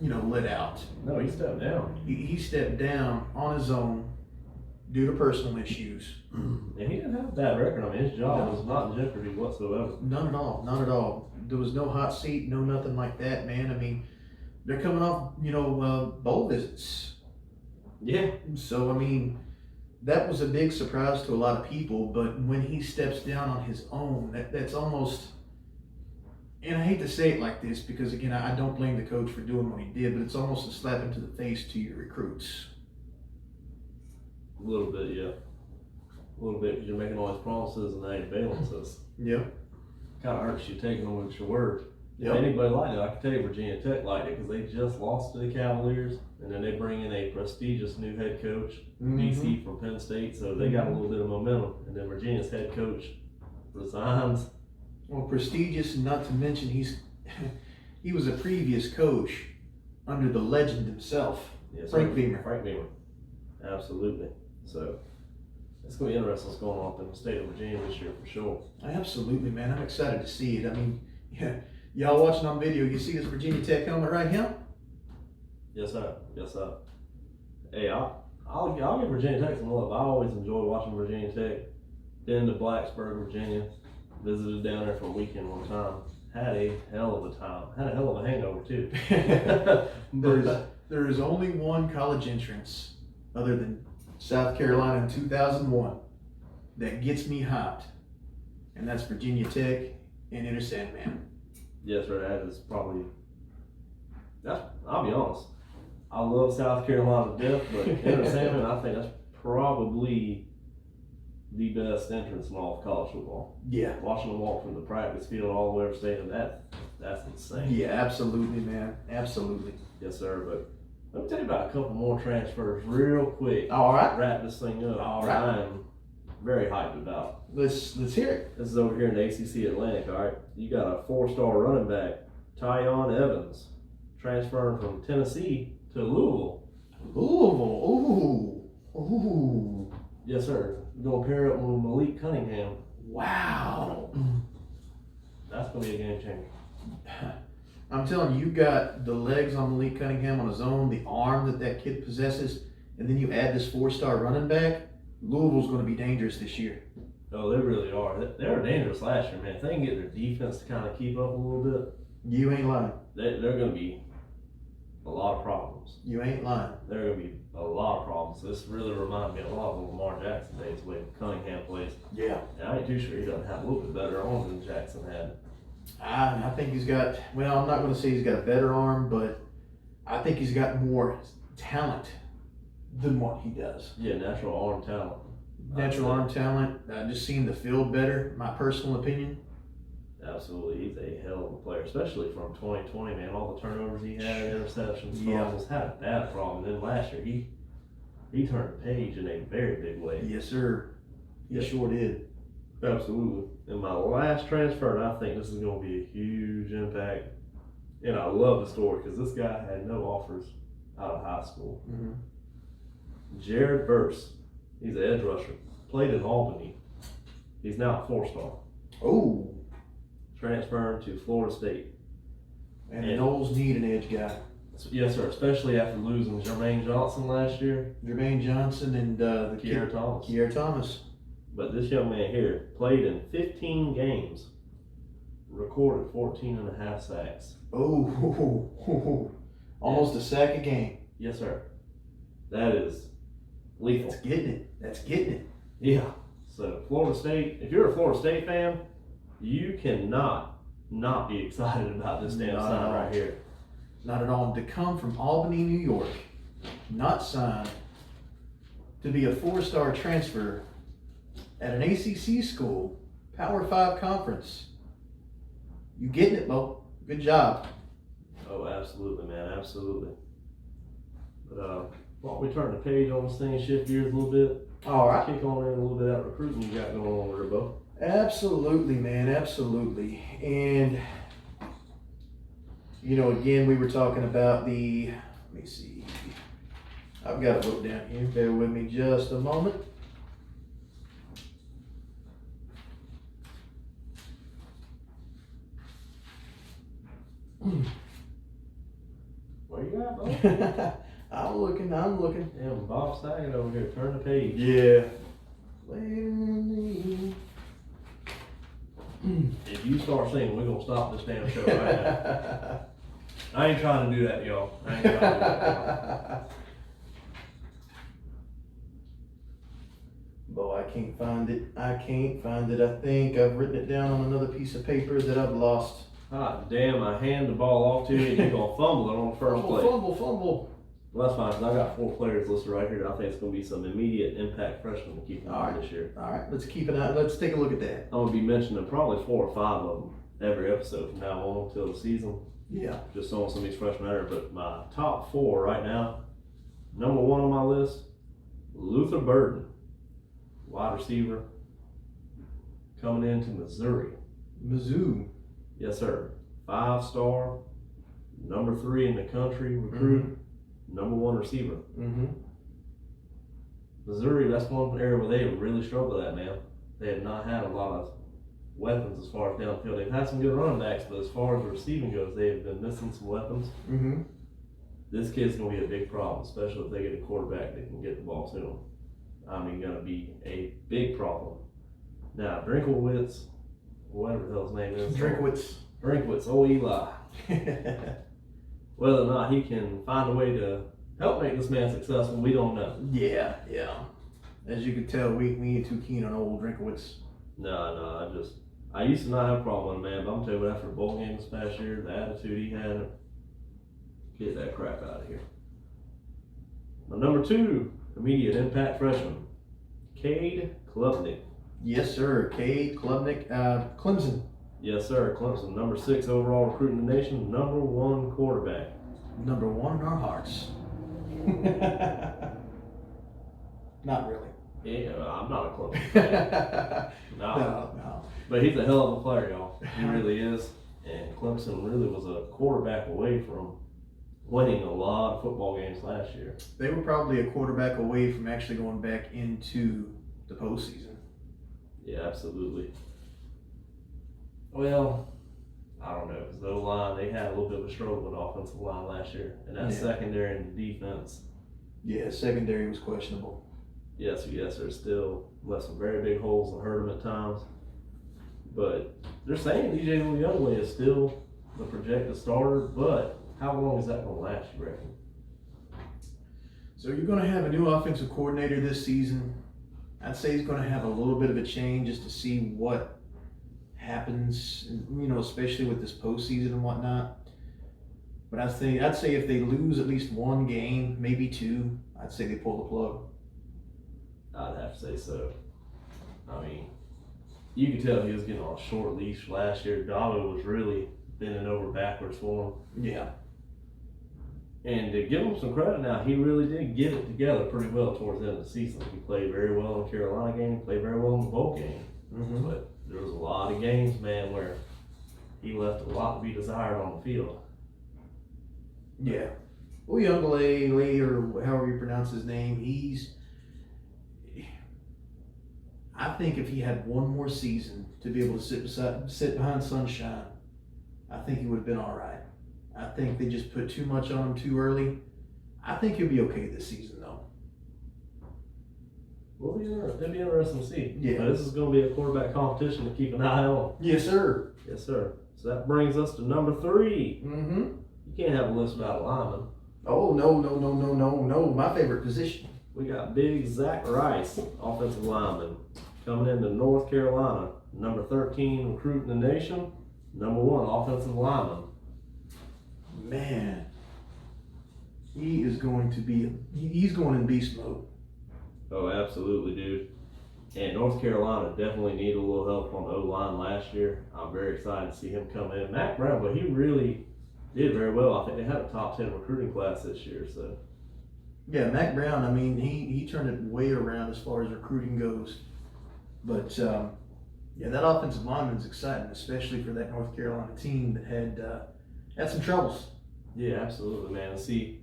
you know, let out. no, he stepped down. He stepped down on his own due to personal issues. And he didn't have a bad record. I mean, his job was not in jeopardy whatsoever. None at all. Not at all. There was no hot seat, no nothing like that, man. I mean, they're coming off, you know, bowl visits. Yeah. So, I mean, that was a big surprise to a lot of people, but when he steps down on his own, that's almost, and I hate to say it like this because, again, I don't blame the coach for doing what he did, but it's almost a slap into the face to your recruits. A little bit, yeah. A little bit, because you're making all these promises and they ain't bailing us. Yep. Kind of hurts you taking them with your word. Yep. If anybody liked it, I can tell you Virginia Tech liked it because they just lost to the Cavaliers, and then they bring in a prestigious new head coach, DC from Penn State, so they got a little bit of momentum. And then Virginia's head coach resigns. Well, prestigious, and not to mention he was a previous coach under the legend himself, Yes, Frank sir. Beamer. Frank Beamer. Absolutely. So it's going to be interesting what's going on up in the state of Virginia this year for sure. Absolutely, man. I'm excited to see it. I mean, yeah, y'all watching on video, you see this Virginia Tech helmet right here? Yes, sir. Yes, sir. Hey, I'll give Virginia Tech some love. I always enjoy watching Virginia Tech. Been to Blacksburg, Virginia. Visited down there for a weekend one time. Had a hell of a time. Had a hell of a hangover too. There is only one college entrance other than South Carolina in 2001 that gets me hyped, and that's Virginia Tech and Enter Sandman. Yes, sir. That is probably. I'll be honest. I love South Carolina to death, but Enter Sandman, I think that's probably the best entrance in all of college football. Yeah. Watching them walk from the practice field all the way to stadium, that's insane. Yeah, absolutely, man. Absolutely. Yes, sir. But let me tell you about a couple more transfers real quick. All right. Wrap this thing up. All right. I am very hyped about. Let's hear it. This is over here in the ACC Atlantic, all right? You got a 4-star running back, Tyon Evans, transferring from Tennessee to Louisville. Louisville. Ooh. Yes, sir. You're going to pair up with Malik Cunningham. Wow. That's going to be a game changer. I'm telling you, got the legs on Malik Cunningham on his own, the arm that kid possesses, and then you add this 4-star running back. Louisville's going to be dangerous this year. Oh, they really are. They were dangerous last year, man. If they can get their defense to kind of keep up a little bit, You ain't lying. they're going to be a lot of problems. You ain't lying. There are going to be a lot of problems. This really reminds me a lot of Lamar Jackson days, the way Cunningham plays. Yeah. And I ain't too sure he doesn't have a little bit better arm than Jackson had. I think he's got, well, I'm not going to say he's got a better arm, but I think he's got more talent than what he does. Yeah, natural arm talent. Natural arm talent, just seeing the field better, my personal opinion. Absolutely. He's a hell of a player, especially from 2020, man. All the turnovers he had, interceptions, Yeah. fumbles, had a bad problem. And then last year, he turned the page in a very big way. Yes, sir. He sure did. Absolutely. And my last transfer, and I think this is going to be a huge impact. And I love the story because this guy had no offers out of high school. Mm-hmm. Jared Verse, he's an edge rusher, played in Albany. He's now a 4-star. Oh. Transferring to Florida State. And the Noles need an edge guy. Yes, sir, especially after losing Jermaine Johnson last year. Jermaine Johnson and the Kier Thomas. Kier Thomas. But this young man here played in 15 games, recorded 14 and a half sacks. Oh, almost a sack a game. Yes, sir. That is lethal. That's getting it. That's getting it. Yeah. So Florida State, if you're a Florida State fan, you cannot not be excited about this damn sign right here. Not at all. To come from Albany, New York, not signed, to be a 4-star transfer at an ACC school, Power 5 conference. You getting it, Bo. Good job. Oh, absolutely, man. Absolutely. But why don't we turn the page on this thing and shift gears a little bit? All right. Kick on in a little bit of that recruiting you got going on there, Bo. Absolutely, man. Absolutely. And, again, we were talking about let me see. I've got it wrote down here. Bear with me just a moment. Where you at, Bo? I'm looking. Damn, Bob Saget over here. Turn the page. Yeah. If you start singing, we're going to stop this damn show right now. I ain't trying to do that, y'all. I ain't trying to do that, Boy, I can't find it. I think I've written it down on another piece of paper that I've lost. Hot damn, I hand the ball off to you and you're going to fumble it on the first play. Fumble. Well, that's fine, 'cause I got 4 players listed right here that I think it's going to be some immediate impact freshmen to keep in mind this year. All right, let's keep an eye. Let's take a look at that. I'm going to be mentioning probably 4 or 5 of them every episode from now on until the season. Yeah. Just throwing some of these freshmen out there. But my top 4 right now, number 1 on my list, Luther Burden, wide receiver, coming into Missouri. Mizzou. Yes, sir. 5-star, number 3 in the country recruit, number 1 receiver. Mm-hmm. Missouri, that's one area where they have really struggled at, man. They have not had a lot of weapons as far as downfield. They've had some good running backs, but as far as the receiving goes, they have been missing some weapons. Mm-hmm. this kid's going to be a big problem, especially if they get a quarterback that can get the ball to him. I mean, going to be a big problem. Now, Drinkwitz, whatever the hell his name is. Drinkwitz, old Eli. Whether or not he can find a way to help make this man successful, we don't know. Yeah. As you can tell, we ain't too keen on old Drinkwitz. No, I used to not have a problem with him, man, but I'm telling you what, after the bowl game this past year, the attitude he had, get that crap out of here. Now, number 2, immediate impact freshman, Cade Klubnik. Yes, sir. Cade Klubnik, Clemson. Yes, sir. Clemson, number 6 overall recruit in the nation, number 1 quarterback. Number 1 in our hearts. Not really. Yeah, I'm not a Clemson fan. No. But he's a hell of a player, y'all. He really is. And Clemson really was a quarterback away from winning a lot of football games last year. They were probably a quarterback away from actually going back into the postseason. Yeah, absolutely. Well, I don't know, because the O-line, they had a little bit of a struggle with the offensive line last year. And that secondary and defense. Yeah, secondary was questionable. Yes, there's still left some very big holes and hurt them at times. But they're saying DJ Youngway is still the projected starter, but how long is that going to last, you reckon? So you're going to have a new offensive coordinator this season. I'd say he's going to have a little bit of a change just to see what happens, especially with this postseason and whatnot. But I'd say if they lose at least 1 game, maybe 2, I'd say they pull the plug. I'd have to say so. I mean, you could tell he was getting on a short leash last year. Dabo was really bending over backwards for him. Yeah. And to give him some credit now, he really did get it together pretty well towards the end of the season. He played very well in the Carolina game, played very well in the bowl game. Mm-hmm. But there was a lot of games, man, where he left a lot to be desired on the field. Yeah. Well, Youngway, or however you pronounce his name, I think if he had 1 more season to be able to sit behind Sunshine, I think he would have been all right. I think they just put too much on him too early. I think he'll be okay this season, though. Well, it'll be interesting to see. Yeah. But this is going to be a quarterback competition to keep an eye on. Yes, sir. Yes, sir. So that brings us to number 3. Mm-hmm. You can't have a list without linemen. Oh, no. My favorite position. We got big Zach Rice, offensive lineman, coming into North Carolina, number 13 recruit in the nation, number 1 offensive lineman. Man, he's going in beast mode. Oh, absolutely, dude. And North Carolina definitely needed a little help on the O-line last year. I'm very excited to see him come in. Mac Brown, but he really did very well. I think they had a top 10 recruiting class this year, so. Yeah, Mac Brown, I mean, he turned it way around as far as recruiting goes. But, that offensive lineman's exciting, especially for that North Carolina team that had some troubles. Yeah, absolutely, man. See,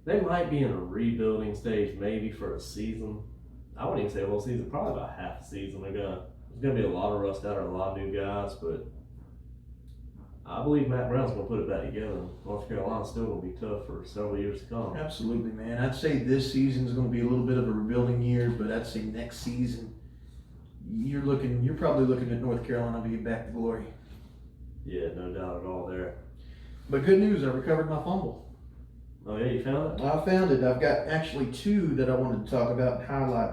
they might be in a rebuilding stage maybe for a season. I wouldn't even say a whole season, probably about half a season. There's going to be a lot of rust out there, a lot of new guys, but I believe Matt Brown's going to put it back together. You're still going to be tough for several years to come. Absolutely, man. I'd say this season is going to be a little bit of a rebuilding year, but I'd say next season, you're probably looking at North Carolina being back to glory. Yeah, no doubt at all there. But good news, I recovered my fumble. Oh yeah, you found it? I found it. I've got actually 2 that I wanted to talk about and highlight.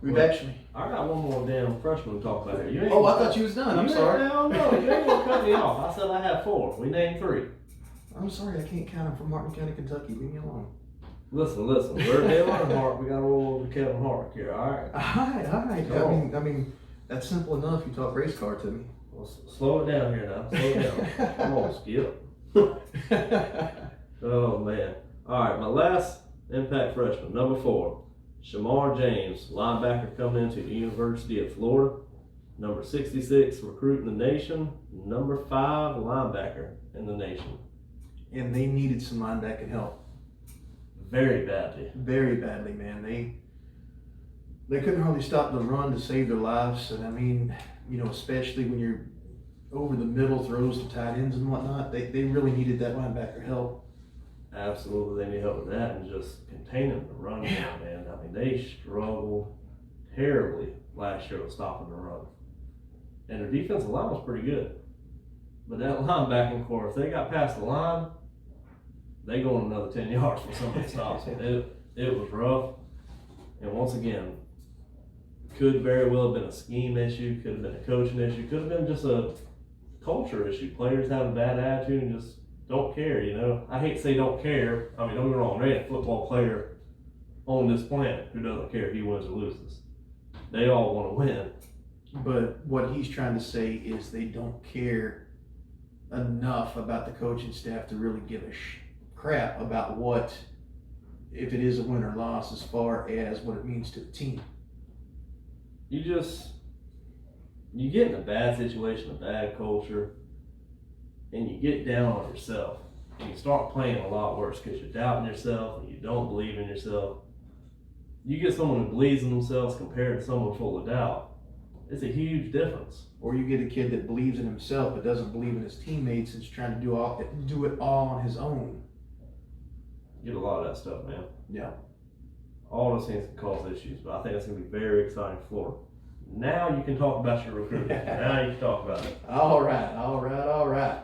I got one more damn freshman to talk about here. I thought you was done. I'm sorry. No, you ain't gonna cut me off. I said I have 4. We named 3. I'm sorry, I can't count them from Martin County, Kentucky. Leave me alone. Listen. We're Dale Earnhardt. We got to roll over Kevin Hart here, all right? All right. I mean, that's simple enough. You talk race car to me. Well, slow it down here now. Slow it down. Come on, Skip. Oh, man. All right, my last impact freshman, number 4, Shamar James, linebacker coming into the University of Florida, number 66 recruit in the nation, number 5 linebacker in the nation. And they needed some linebacking help. Very badly. Very badly, man. They couldn't hardly stop the run to save their lives. And I mean, especially when you're over the middle throws to tight ends and whatnot, they really needed that linebacker help. Absolutely, they need help with that and just containing the run game, man. I mean, they struggled terribly last year with stopping the run. And their defensive line was pretty good. But that linebacking core, if they got past the line, they go on another 10 yards for somebody stops them. It was rough. And once again, could very well have been a scheme issue, could have been a coaching issue, could have been just a culture issue. Players have a bad attitude and just don't care, you know. I hate to say don't care. I mean, don't get me wrong, there ain't a football player on this planet who doesn't care if he wins or loses. They all want to win. But what he's trying to say is they don't care enough about the coaching staff to really give a crap about what, if it is a win or loss, as far as what it means to the team. You get in a bad situation, a bad culture, and you get down on yourself. And you start playing a lot worse because you're doubting yourself and you don't believe in yourself. You get someone who believes in themselves compared to someone full of doubt. It's a huge difference. Or you get a kid that believes in himself but doesn't believe in his teammates and is trying to do it all on his own. You get a lot of that stuff, man. Yeah. All those things can cause issues, but I think it's going to be very exciting for them. Now you can talk about your recruiting. Now you can talk about it. All right.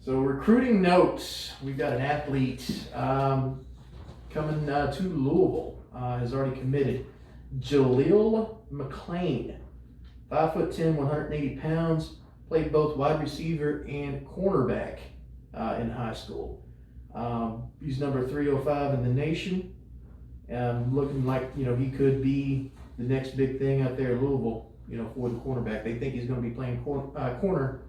So recruiting notes. We've got an athlete coming to Louisville. Has already committed. Jaleel McClain, 5'10", 180 pounds. Played both wide receiver and cornerback in high school. He's number 305 in the nation. Looking like, he could be the next big thing out there at Louisville, for the cornerback. They think he's going to be playing corner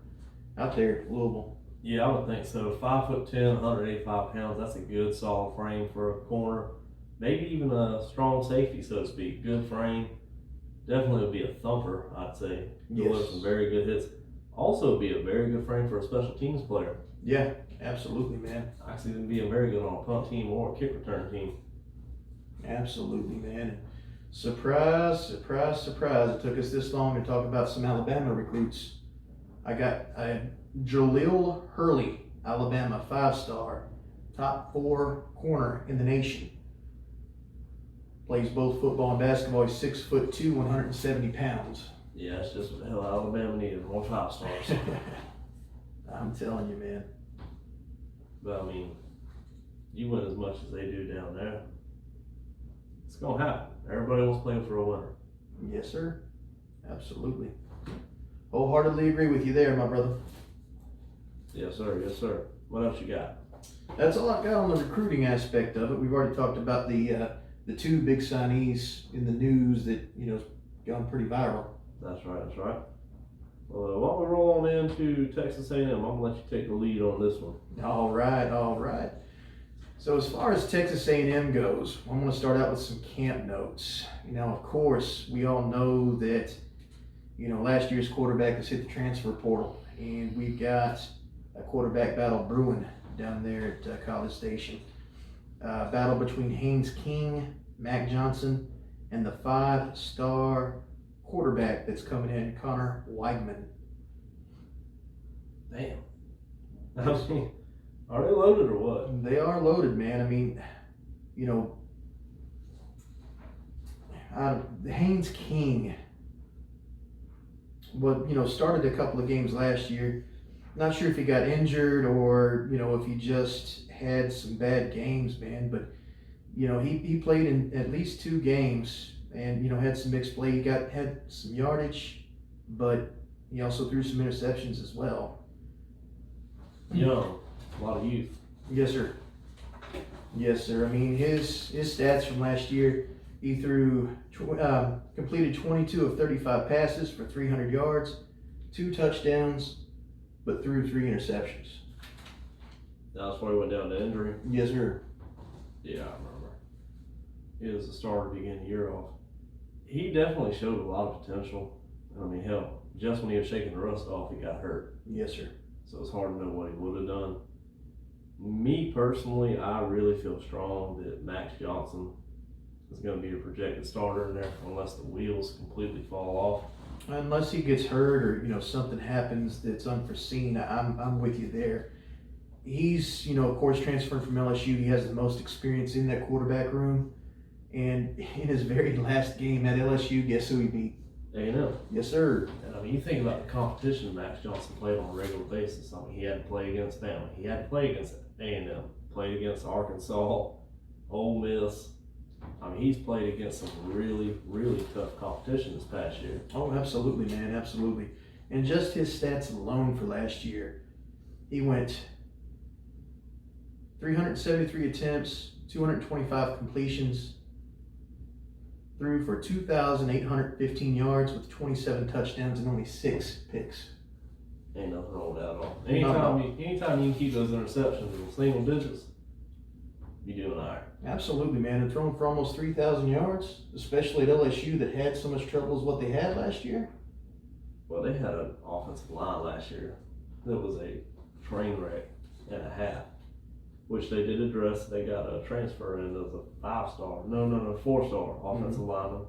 out there at Louisville. Yeah, I would think so. 5'10", 185 pounds. That's a good, solid frame for a corner. Maybe even a strong safety, so to speak. Good frame. Definitely would be a thumper, I'd say. Deliver some very good hits. Also be a very good frame for a special teams player. Yeah, absolutely, man. I see them being very good on a punt team or a kick return team. Absolutely, man. Surprise, surprise, surprise. It took us this long to talk about some Alabama recruits. I got Jaleel Hurley, Alabama, 5-star, top 4 corner in the nation. Plays both football and basketball. He's 6'2", 170 pounds. Yeah, that's just what the hell Alabama needed, more 5-stars. I'm telling you, man. But I mean, you win as much as they do down there. It's gonna happen. Everybody wants to play for a winner. Yes, sir. Absolutely. Wholeheartedly agree with you there, my brother. Yes, sir. Yes, sir. What else you got? That's all I got on the recruiting aspect of it. We've already talked about the 2 big signees in the news that gone pretty viral. That's right. That's right. Well, why don't we roll on into Texas A&M? I'm gonna let you take the lead on this one. All right. So as far as Texas A&M goes, I'm going to start out with some camp notes. Of course, we all know that last year's quarterback has hit the transfer portal, and we've got a quarterback battle brewing down there at College Station. Battle between Haynes King, Mac Johnson, and the 5-star quarterback that's coming in, Connor Weidman. Damn. I mean, are they loaded or what? They are loaded, man. I mean, Haynes King, started a couple of games last year. Not sure if he got injured or, if he just had some bad games, man. But, he played in at least 2 games and, had some mixed play. He had some yardage, but he also threw some interceptions as well. Young, a lot of youth. Yes, sir. I mean, his stats from last year, he completed 22 of 35 passes for 300 yards, 2 touchdowns, but threw 3 interceptions. That's why he went down to injury. Yes, sir. Yeah, I remember. He was the starter to begin the year off. He definitely showed a lot of potential. I mean, hell, just when he was shaking the rust off, he got hurt. Yes, sir. So it's hard to know what he would have done. Me personally, I really feel strong that Max Johnson is going to be a projected starter in there unless the wheels completely fall off. Unless he gets hurt or something happens that's unforeseen, I'm with you there. he's, of course, transferred from LSU. He has the most experience in that quarterback room. And in his very last game at LSU, guess who he beat? A&M. Yes, sir. And I mean, you think about the competition Max Johnson played on a regular basis. I mean, he had to play against Bama. He had to play against A&M. Played against Arkansas, Ole Miss. I mean, he's played against some really, really tough competition this past year. Oh, absolutely, man, absolutely. And just his stats alone for last year, he went 373 attempts, 225 completions, threw for 2,815 yards with 27 touchdowns and only 6 picks. Ain't nothing wrong with that at all. Anytime you can keep those interceptions in single digits, you're doing all right. Absolutely, man. And throwing for almost 3,000 yards, especially at LSU that had so much trouble as what they had last year. Well, they had an offensive line last year that was a train wreck and a half, which they did address. They got a transfer in as a 4-star offensive lineman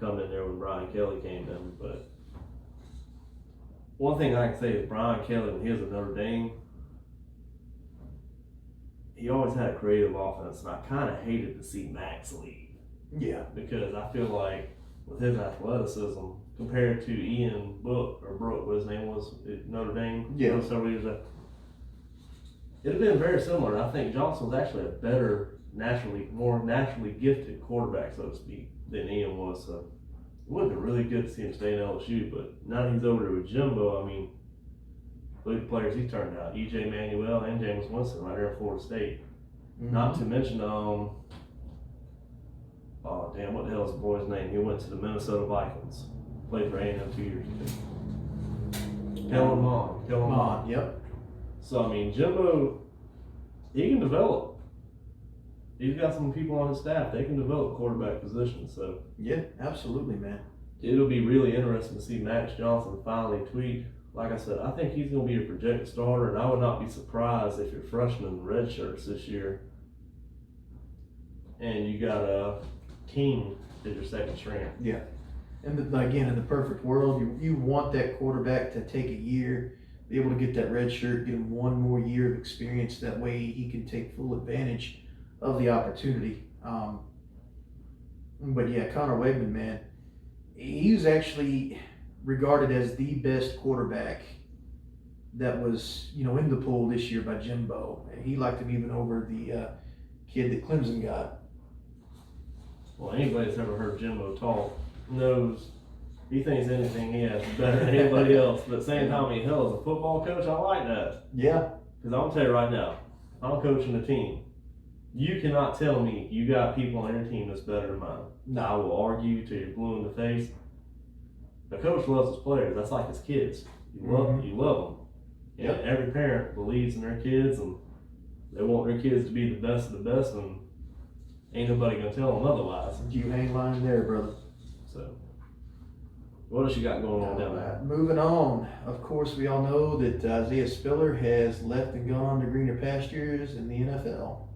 come in there when Brian Kelly came in. But one thing I can say is Brian Kelly, when he was at Notre Dame, he always had a creative offense, and I kind of hated to see Max leave. Yeah. Because I feel like with his athleticism, compared to Ian Book, what his name was at Notre Dame, several years ago, it'd have been very similar. I think Johnson was actually a better, more naturally gifted quarterback, so to speak, than Ian was. So it would have been really good to see him stay in LSU, but now that he's over there with Jimbo, I mean, look at the players he turned out. E.J. Manuel and Jameis Winston right there in Florida State. Mm-hmm. Not to mention, what the hell is the boy's name? He went to the Minnesota Vikings. Played for A&M 2 years ago. Kellen Mond. Yep. So, I mean, Jimbo, he can develop. He's got some people on his staff. They can develop quarterback positions. So yeah, absolutely, man. It'll be really interesting to see Max Johnson finally tweak. Like I said, I think he's going to be a projected starter, and I would not be surprised if you're freshmen red shirts this year, and you got a King as your second string. Yeah, and again, in the perfect world, you want that quarterback to take a year, be able to get that red shirt, get him one more year of experience. That way, he can take full advantage of the opportunity. But yeah, Connor Wegman, man, he's actually regarded as the best quarterback that was, in the pool this year by Jimbo. And he liked him even over the kid that Clemson got. Well, anybody that's ever heard Jimbo talk knows he thinks anything he has is better than anybody else. But at the same time, hell, as a football coach, I like that. Yeah. Because I'm going to tell you right now, I'm coaching a team. You cannot tell me you got people on your team that's better than mine. No. I will argue till you're blue in the face. The coach loves his players. That's like his kids. You love them. Yep. And every parent believes in their kids, and they want their kids to be the best of the best, and ain't nobody gonna tell them otherwise. You ain't lying there, brother. So, what else you got going on down there? Moving on. Of course, we all know that Isaiah Spiller has left and gone to greener pastures in the NFL.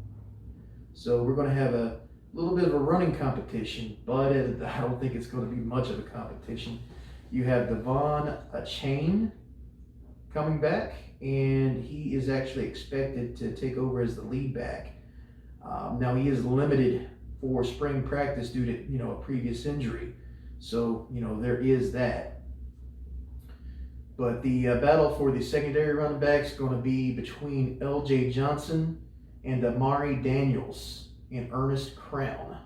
So we're going to have a little bit of a running competition, but I don't think it's going to be much of a competition. You have Devon Achane coming back, and he is actually expected to take over as the lead back. Now he is limited for spring practice due to a previous injury, so there is that. But the battle for the secondary running back is going to be between L.J. Johnson and Amari Daniels and Ernest Crown.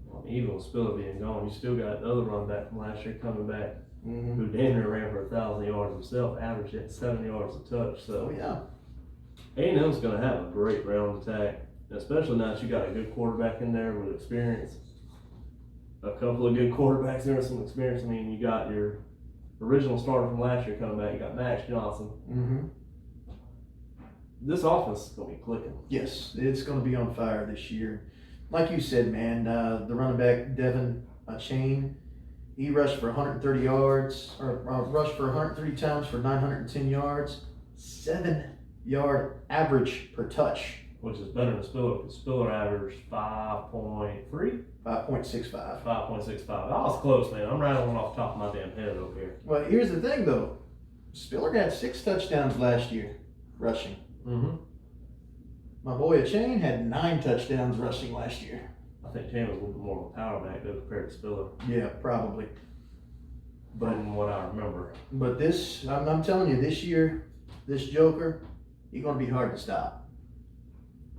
Well, even with Spiller being gone, you still got another running back from last year coming back, who damn near ran for 1,000 yards himself, averaged at 7 yards a touch. So A&M's going to have a great round attack, especially now that you got a good quarterback in there with experience. A couple of good quarterbacks there with some experience. I mean, you got your original starter from last year coming back. You got Max Johnson. This offense is going to be clicking. Yes, it's going to be on fire this year. Like you said, man, the running back, Devon Achane, he rushed for 130 yards, rushed for 130 times for 910 yards, 7-yard average per touch. Which is better than Spiller, because Spiller averaged 5.3? 5.65. 5.65. I was close, man. I'm rattling off the top of my damn head over here. Well, here's the thing, though. Spiller got 6 touchdowns last year. rushing. Mm-hmm. My boy Achane had 9 touchdowns rushing last year. I think Chan was a little bit more of a power back though compared to Spiller. Yeah, probably. But From what I remember. But this, I'm telling you, this year, this Joker, he's going to be hard to stop.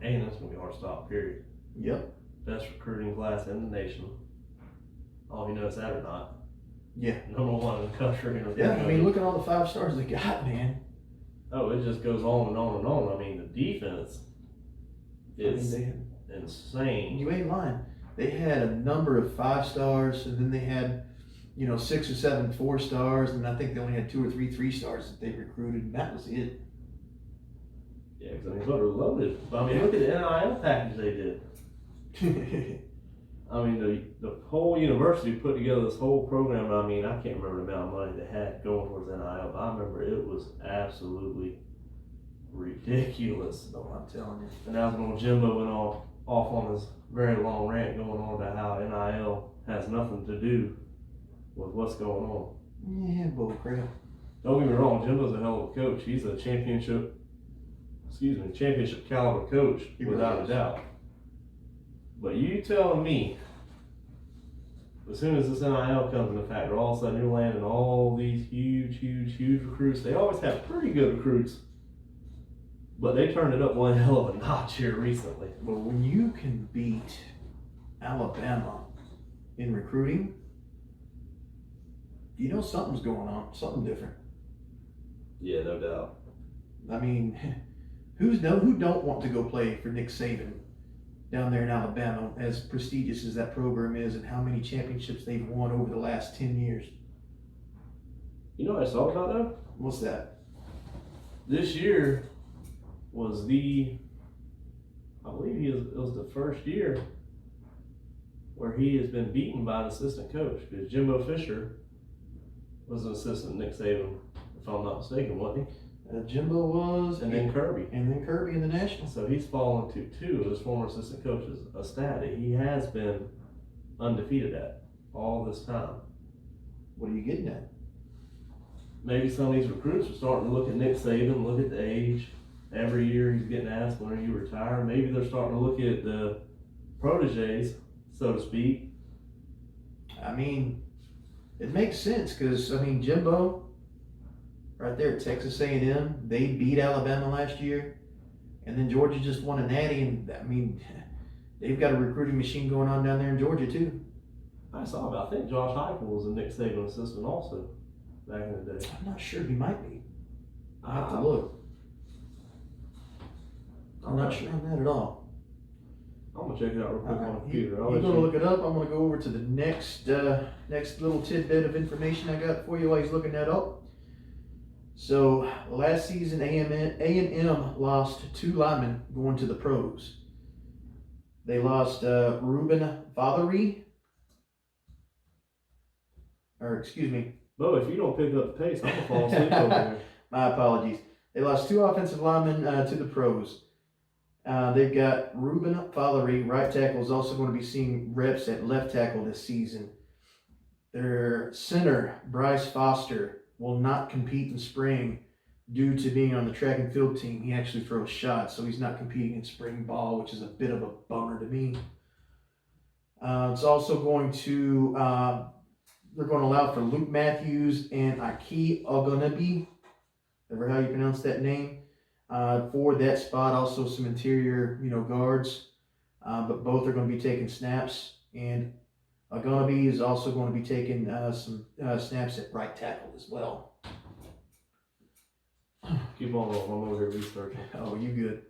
And that's going to be hard to stop, period. Yep. Best recruiting class in the nation. All you know is that or not. Yeah. Number 1 in the country. Yeah, I mean, look at all the 5 stars they got, man. Oh, it just goes on and on and on. I mean, the defense is insane. You ain't lying. They had a number of 5 stars, and then they had, 6 or 7 4 stars, and I think they only had 2 or 3 3 stars that they recruited, and that was it. Yeah, because I mean, they're loaded. But I mean, look at the NIL package they did. I mean, the whole university put together this whole program. I mean, I can't remember the amount of money they had going towards NIL, but I remember it was absolutely ridiculous. No, I'm telling you. And that was when Jimbo went off on this very long rant going on about how NIL has nothing to do with what's going on. Yeah, bullcrap. Don't get me wrong, Jimbo's a hell of a coach. He's a championship caliber coach, without a doubt. But you telling me, as soon as this NIL comes into factor, all of a sudden you're landing all these huge recruits. They always have pretty good recruits, but they turned it up one hell of a notch here recently. But when you can beat Alabama in recruiting, something's going on, something different. Yeah, no doubt. I mean, who don't want to go play for Nick Saban down there in Alabama, as prestigious as that program is and how many championships they've won over the last 10 years? You know what I saw about though? What's that? This year was it was the first year where he has been beaten by an assistant coach, because Jimbo Fisher was an assistant Nick Saban, if I'm not mistaken, wasn't he? Jimbo was. And then Kirby. And then Kirby in the National. So he's fallen to 2 of his former assistant coaches, a stat that he has been undefeated at all this time. What are you getting at? Maybe some of these recruits are starting to look at Nick Saban, look at the age. Every year he's getting asked, when are you retiring? Maybe they're starting to look at the proteges, so to speak. I mean, it makes sense, because, Jimbo, right there at Texas A&M, they beat Alabama last year, and then Georgia just won a natty, and they've got a recruiting machine going on down there in Georgia too. I think Josh Heupel was a Nick Saban assistant also back in the day. I'm not sure, he might be. I'll have to look. I'm not sure on that at all. I'm gonna check it out real quick on the computer. You're gonna look it up. I'm gonna go over to the next little tidbit of information I got for you while he's looking that up. So last season, A&M lost 2 linemen going to the pros. They lost Reuben Valerie. Bo, if you don't pick up the pace, I'm gonna fall asleep over here. My apologies. They lost 2 offensive linemen to the pros. They've got Reuben Valerie, right tackle, is also going to be seeing reps at left tackle this season. Their center, Bryce Foster, will not compete in spring due to being on the track and field team. He actually throws shots, so he's not competing in spring ball, which is a bit of a bummer to me. It's also going to, they're going to allow for Luke Matthews and Aki Ogunebi, ever how you pronounce that name, for that spot. Also some interior, guards, but both are going to be taking snaps, and Ogunebi is also going to be taking some snaps at right tackle as well. Keep on rolling. I'm over here researching. Oh, you good.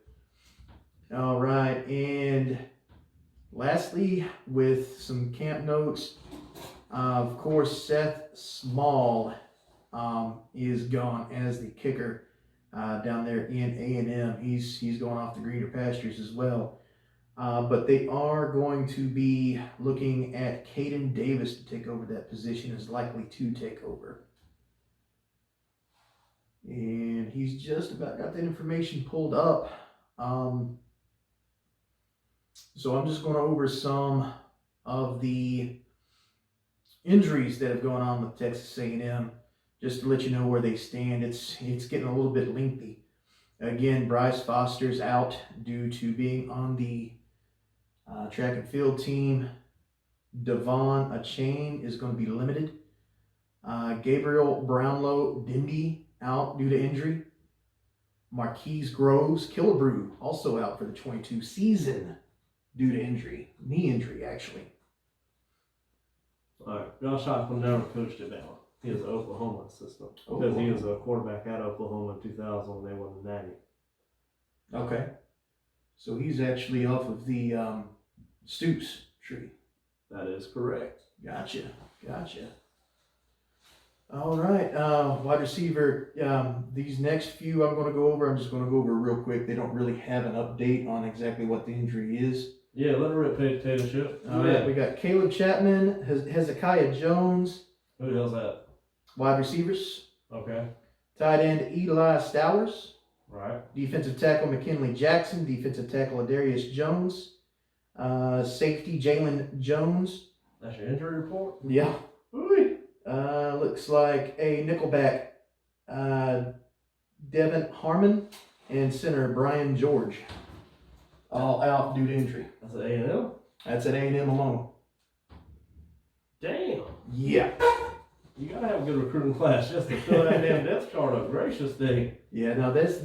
All right, and lastly, with some camp notes, of course, Seth Small is gone as the kicker down there in A&M. He's going off to greener pastures as well. But they are going to be looking at Caden Davis to take over that position, is likely to take over. And he's just about got that information pulled up. So I'm just going over some of the injuries that have gone on with Texas A&M, just to let you know where they stand. It's getting a little bit lengthy. Again, Bryce Foster's out due to being on the track and field team. Devon Achane is going to be limited. Gabriel Brownlow Dindy out due to injury. Marquise Groves Killebrew also out for the 22 season due to injury. Knee injury, actually. All right, Josh Heupel never coached at Bama. He is an Oklahoma assistant because he was a quarterback at Oklahoma in 2000 when they won the Natty. Okay. So he's actually off of the Stoops tree. That is correct. Gotcha. All right, wide receiver. These next few I'm going to go over. I'm just going to go over real quick. They don't really have an update on exactly what the injury is. Yeah, let her rip potato chip. All right, we got Caleb Chapman, Hezekiah Jones. Who the hell's that? Wide receivers. Okay. Tight end Eli Stowers. Right. Defensive tackle McKinley Jackson. Defensive tackle Adarius Jones. Safety Jalen Jones. That's your injury report? Yeah. Ooh. Looks like a nickelback Devin Harmon and center Brian George. All out due to injury. That's at A&M? That's at A&M alone. Damn. Yeah. You gotta have a good recruiting class just to fill that damn depth chart up. Gracious day. Yeah, now this,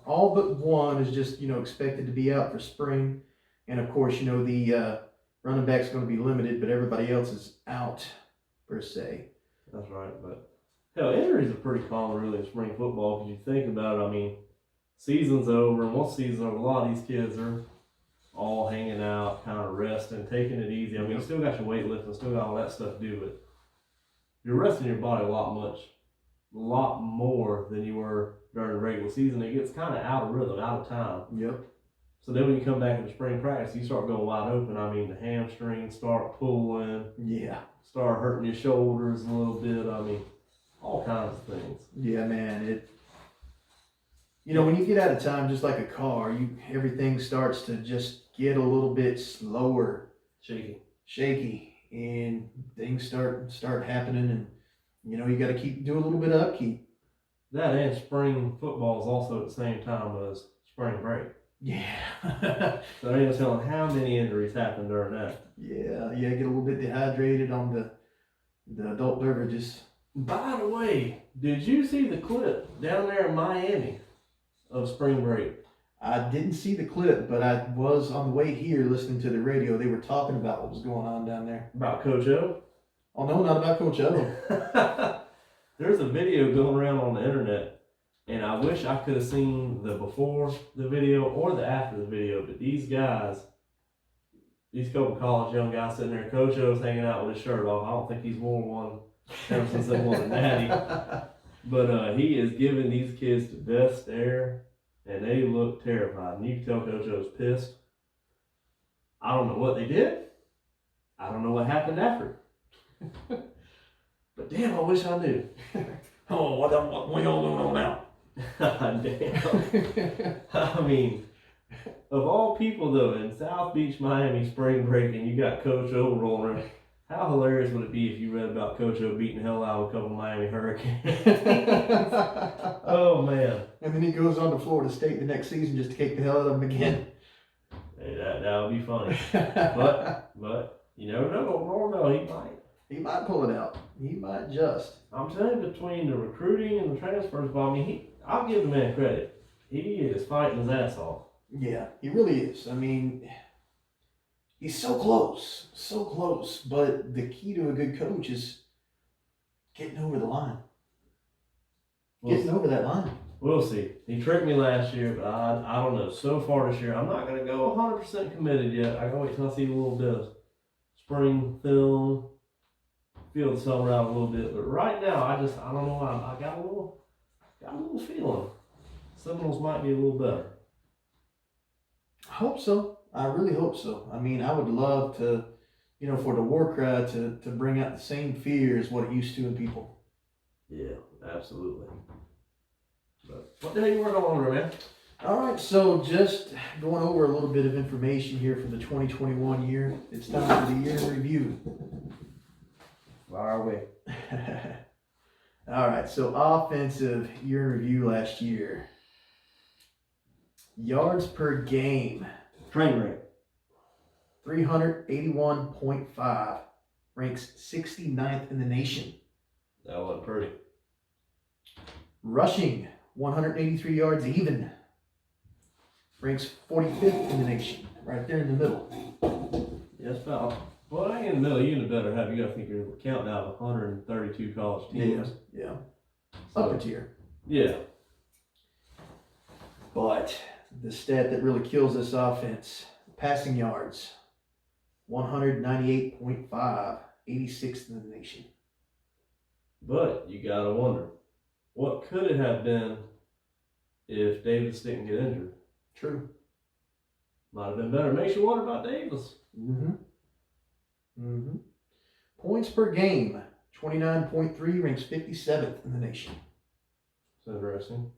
all but one is just, expected to be out for spring. And of course, the running back's going to be limited, but everybody else is out per se. That's right, but hell, injuries are pretty common really in spring football because you think about it, I mean, season's over, and once season's over, a lot of these kids are all hanging out, kind of resting, taking it easy. I mean, you still got your weightlifting, still got all that stuff to do, but you're resting your body a lot more than you were during the regular season. It gets kind of out of rhythm, out of time. Yep. So then when you come back into spring practice, you start going wide open. I mean, the hamstrings start pulling. Yeah. Start hurting your shoulders a little bit. I mean, all kinds of things. Yeah, man. When you get out of time, just like a car, everything starts to just get a little bit slower. Shaky. And things start happening, and, you got to do a little bit of upkeep. That and spring football is also at the same time as spring break. Yeah. So there ain't no telling how many injuries happen during that. Yeah, get a little bit dehydrated on the adult beverages. By the way, did you see the clip down there in Miami of spring break? I didn't see the clip, but I was on the way here listening to the radio. They were talking about what was going on down there. About Coach O? Oh, no, not about Coach O. There's a video going around on the internet, and I wish I could have seen the before the video or the after the video, but these couple college young guys sitting there, Coach O's hanging out with his shirt off. I don't think he's worn one ever since they won the Natty. But he is giving these kids the best stare, and they look terrified. And you can tell Coach O's pissed. I don't know what they did. I don't know what happened after. But damn, I wish I knew. Oh, what we all doing now? Damn. I mean, of all people though, in South Beach, Miami, spring break, and you got Coach O rolling around, how hilarious would it be if you read about Coach O beating the hell out of a couple Miami Hurricanes? Oh man. And then he goes on to Florida State the next season just to kick the hell out of them again. Hey, that would be funny. But you never know. No, he might pull it out. He might just. I'm telling you, between the recruiting and the transfers, I mean, I'll give the man credit. He is fighting his ass off. Yeah, he really is. I mean, he's so close. But the key to a good coach is getting over the line. Over that line. We'll see. He tricked me last year, but I don't know. So far this year, I'm not going to go 100% committed yet. I got to wait till I see a little bit of spring film, feel the summer out a little bit. But right now, I don't know. I got a little feeling Seminoles might be a little better. I hope so. I really hope so. I mean, I would love to, for the war cry to bring out the same fear as what it used to in people. Yeah, absolutely. But what the hell you working on over there, man? All right, so just going over a little bit of information here from the 2021 year. It's time for the year in review. Fire away. All right, so offensive year in review last year. Yards per game, Train wreck. 381.5. Ranks 69th in the nation. That wasn't pretty. Rushing, 183 yards even. Ranks 45th in the nation. Right there in the middle. Yes, pal. Well, I ain't in the middle. You in the better half. You got to think you're counting out 132 college teams. Yeah. So, Upper tier. Yeah. But the stat that really kills this offense, passing yards, 198.5, 86th in the nation. But you got to wonder, what could it have been if Davis didn't get injured? True. Might have been better. Makes you wonder about Davis. Points per game, 29.3, ranks 57th in the nation. It's interesting.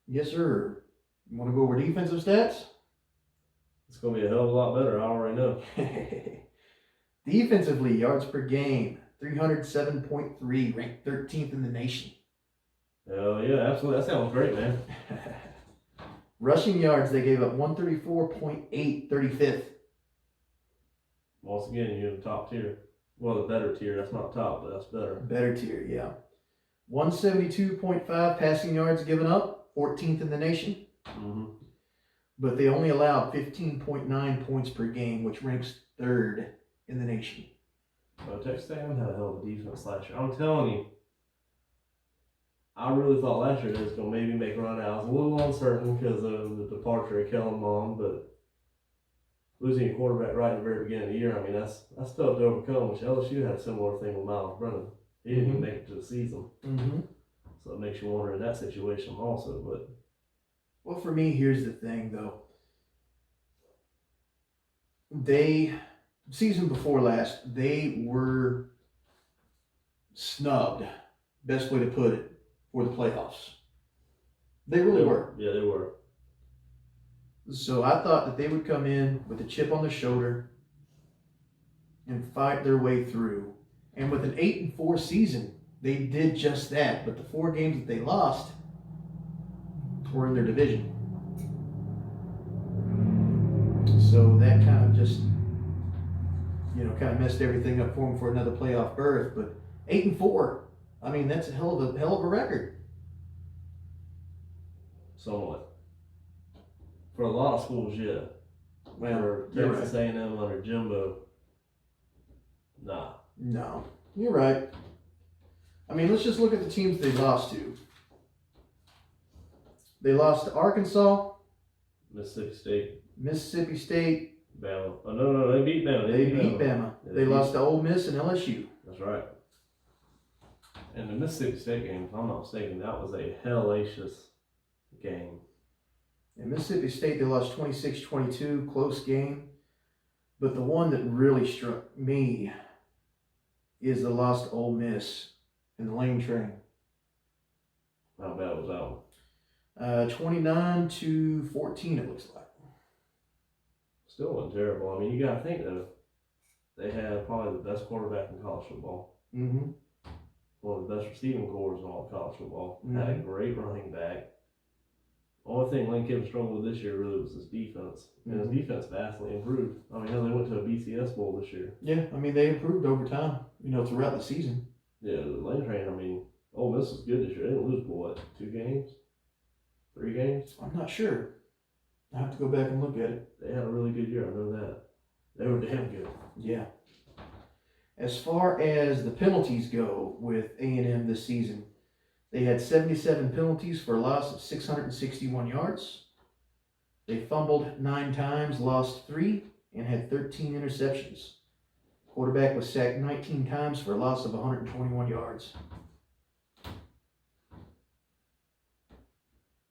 Yes, sir. You want to go over defensive stats? It's going to be a hell of a lot better. I already know. Defensively, yards per game, 307.3, ranked 13th in the nation. Hell yeah, absolutely. That sounds great, man. Rushing yards, they gave up 134.8, 35th. Once again, you're in the top tier. Well, the better tier. That's not top, but that's better. Better tier, yeah. 172.5 passing yards given up, 14th in the nation. But they only allowed 15.9 points per game, which ranks 3rd in the nation. Well, Texas A&M had a hell of a defense last year. I'm telling you, I really thought last year they was going to maybe make a run out. I was a little uncertain because of the departure of Kellen Mond, but losing a quarterback right in the very beginning of the year, I mean, that's tough to overcome, which LSU had a similar thing with Miles Brennan. He didn't even make it to the season. So it makes you wonder in that situation also. But well, for me, here's the thing, though. Season before last, they were snubbed, best way to put it, for the playoffs. They really were. Yeah, they were. So I thought that they would come in with a chip on their shoulder and fight their way through. And with an 8-4 season, they did just that. But the 4 games that they lost were in their division. So that kind of just, kind of messed everything up for them for another playoff berth. But 8-4, I mean, that's a hell of a record. Somewhat. For a lot of schools, yeah. Well, for Texas A&M under Jimbo, nah. No, you're right. I mean, let's just look at the teams they lost to. They lost to Arkansas, Mississippi State, Bama. Oh, no, they beat Bama. They beat Bama. They lost to Ole Miss and LSU. That's right. And the Mississippi State game, if I'm not mistaken, that was a hellacious game. In Mississippi State, they lost 26-22, close game. But the one that really struck me is the loss to Ole Miss in the Lane Train. How bad was that one? 29-14, it looks like. Still wasn't terrible. I mean, you got to think, though, they had probably the best quarterback in college football. Mm-hmm. One of the best receiving corps in all of college football. Mm-hmm. Had a great running back. Only thing Lane Kiffin struggled with this year really was his defense. And his defense vastly improved. I mean, hell, they went to a BCS Bowl this year. Yeah, I mean, they improved over time, throughout the season. Yeah, the Lane Train, I mean, Ole Miss was good this year. They didn't lose, what, 2 games? 3 games? I'm not sure. I have to go back and look at it. They had a really good year, I know that. They were damn good. Yeah. As far as the penalties go with A&M this season, they had 77 penalties for a loss of 661 yards. They fumbled 9 times, lost 3, and had 13 interceptions. Quarterback was sacked 19 times for a loss of 121 yards.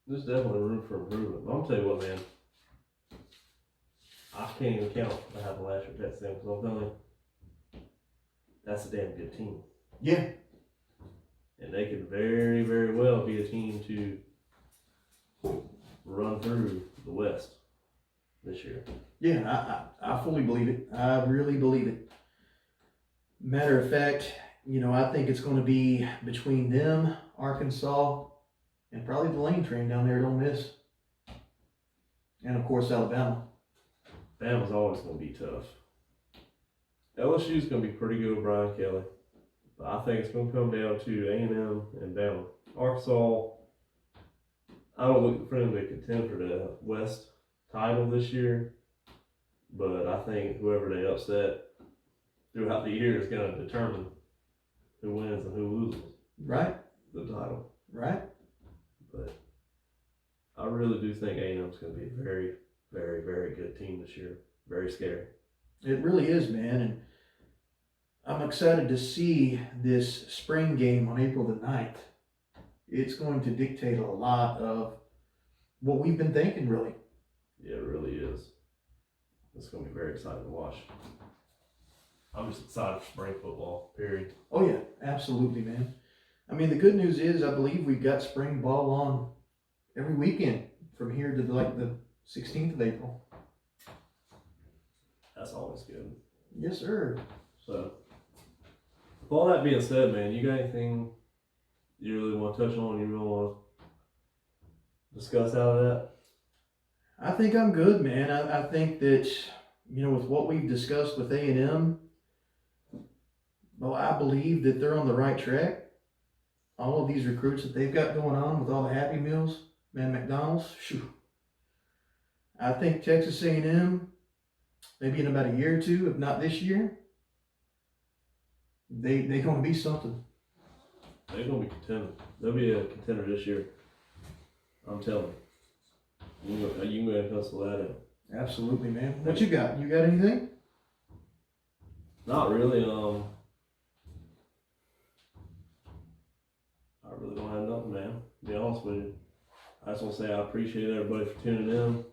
There's definitely room for improvement. But I'm tell you what, man. I can't even count what happened last year at Texas A&M, because I'm telling you, that's a damn good team. Yeah. And they could very, very well be a team to run through the West this year. Yeah, I fully believe it. I really believe it. Matter of fact, I think it's going to be between them, Arkansas, and probably the Lane Train down there at Ole Miss. And of course, Alabama. Bama's always going to be tough. LSU's going to be pretty good with Brian Kelly. But I think it's going to come down to A&M and Bama. Arkansas, I don't look for them to contend for the West title this year. But I think whoever they upset throughout the year is going to determine who wins and who loses. Right. The title. Right. But I really do think A&M's going to be a very, very, very good team this year. Very scary. It really is, man. And I'm excited to see this spring game on April the 9th. It's going to dictate a lot of what we've been thinking, really. Yeah, it really is. It's going to be very exciting to watch. I'm just excited for spring football, period. Oh, yeah, absolutely, man. I mean, the good news is I believe we've got spring ball on every weekend from here to the 16th of April. That's always good. Yes, sir. So, with all that being said, man, you got anything you really want to touch on? You really want to discuss out of that? I think I'm good, man. I think that, with what we've discussed with A&M, well, I believe that they're on the right track. All of these recruits that they've got going on with all the Happy Meals, man, McDonald's, shoo. I think Texas A&M, maybe in about a year or two, if not this year, they're going to be something. They're going to be contending. They'll be a contender this year. I'm telling you. You can go ahead and pencil that in. Absolutely, man. What you got? You got anything? Not really. I really don't have nothing, man. To be honest with you. I just want to say I appreciate everybody for tuning in.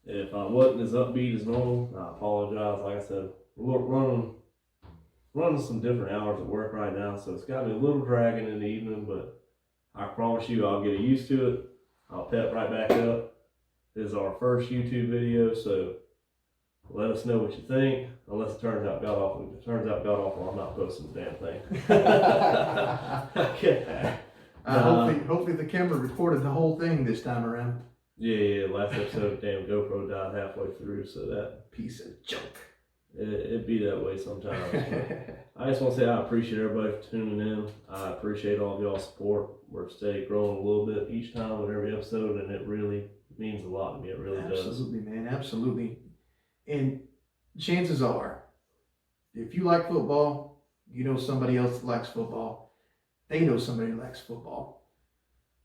If I wasn't as upbeat as normal, I apologize. Like I said, we're running some different hours at work right now, so it's got me a little dragging in the evening, but I promise you I'll get used to it. I'll pep right back up. This is our first YouTube video, so let us know what you think. Unless it turns out god awful. If it turns out god awful, I'm not posting the damn thing. Okay. Hopefully the camera recorded the whole thing this time around. Yeah. Last episode, damn GoPro died halfway through, so that Piece of junk. It'd be that way sometimes. I just want to say I appreciate everybody for tuning in. I appreciate all of y'all's support. We're steady growing a little bit each time with every episode, and it really means a lot to me. It really does. Absolutely, man. Absolutely. And chances are, if you like football, you know somebody else that likes football. They know somebody that likes football.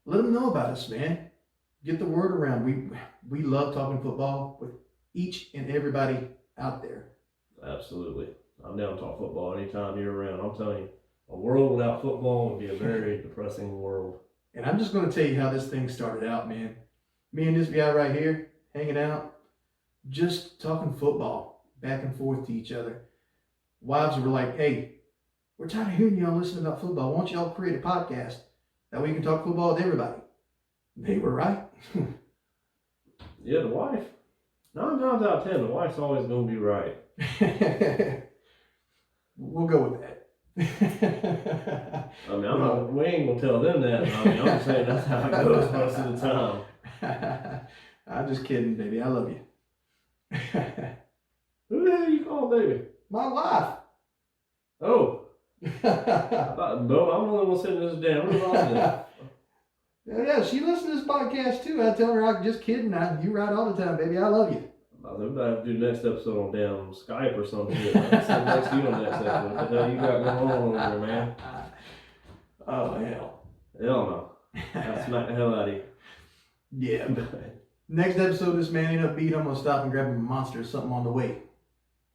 Let them know about us, man. Get the word around. We love talking football with each and everybody out there. Absolutely. I'm down to talk football anytime you're around. I'm telling you, a world without football would be a very depressing world. And I'm just going to tell you how this thing started out, man. Me and this guy right here, hanging out, just talking football, back and forth to each other. Wives were like, hey, we're tired of hearing y'all listen about football. Why don't y'all create a podcast? That way you can talk football with everybody. They were right. Yeah, the wife. 9 times out of 10, the wife's always going to be right. We'll go with that. I mean, we ain't going to tell them that. I mean, I'm just saying that's how it goes most of the time. I'm just kidding, baby. I love you. Who the hell you call baby? My wife. Oh. I'm the only one sitting in this damn room. Yeah, she listens to this podcast too. I tell her I'm just kidding. You right all the time, baby. I love you. We better do the next episode on damn Skype or some shit. I'll sit next to you on the next episode. What the hell you got going on over there, man? Oh, hell. Hell no. I'll smack the hell out of you. Yeah. Next episode, this man ain't upbeat. I'm going to stop and grab him a Monster or something on the way.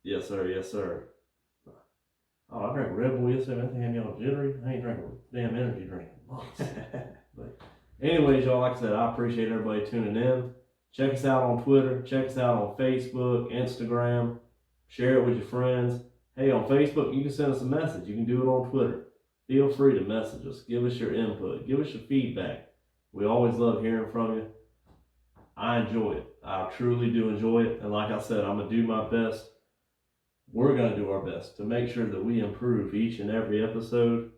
Yes, sir. Yes, sir. Oh, I drank Red Bull yesterday. That thing had me all jittery. I ain't drinking a damn energy drink in months. But anyways, y'all, like I said, I appreciate everybody tuning in. Check us out on Twitter. Check us out on Facebook, Instagram. Share it with your friends. Hey, on Facebook, you can send us a message. You can do it on Twitter. Feel free to message us. Give us your input. Give us your feedback. We always love hearing from you. I enjoy it. I truly do enjoy it. And like I said, I'm going to do my best. We're going to do our best to make sure that we improve each and every episode.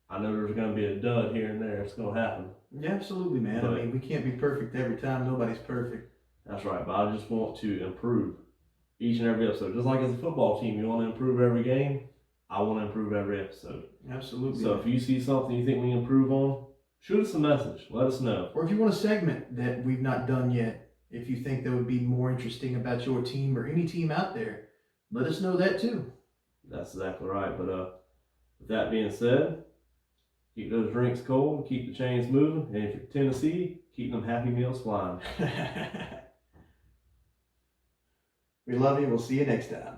I know there's going to be a dud here and there. It's going to happen. Yeah, absolutely, man. But, I mean, we can't be perfect every time. Nobody's perfect. That's right, but I just want to improve each and every episode. Just like as a football team, you want to improve every game. I want to improve every episode. Absolutely. So if you see something you think we can improve on, shoot us a message. Let us know. Or if you want a segment that we've not done yet, if you think that would be more interesting about your team or any team out there, let us know that too. That's exactly right. But with that being said, keep those drinks cold, keep the chains moving, and if you're Tennessee, keep them Happy Meals flying. We love you. We'll see you next time.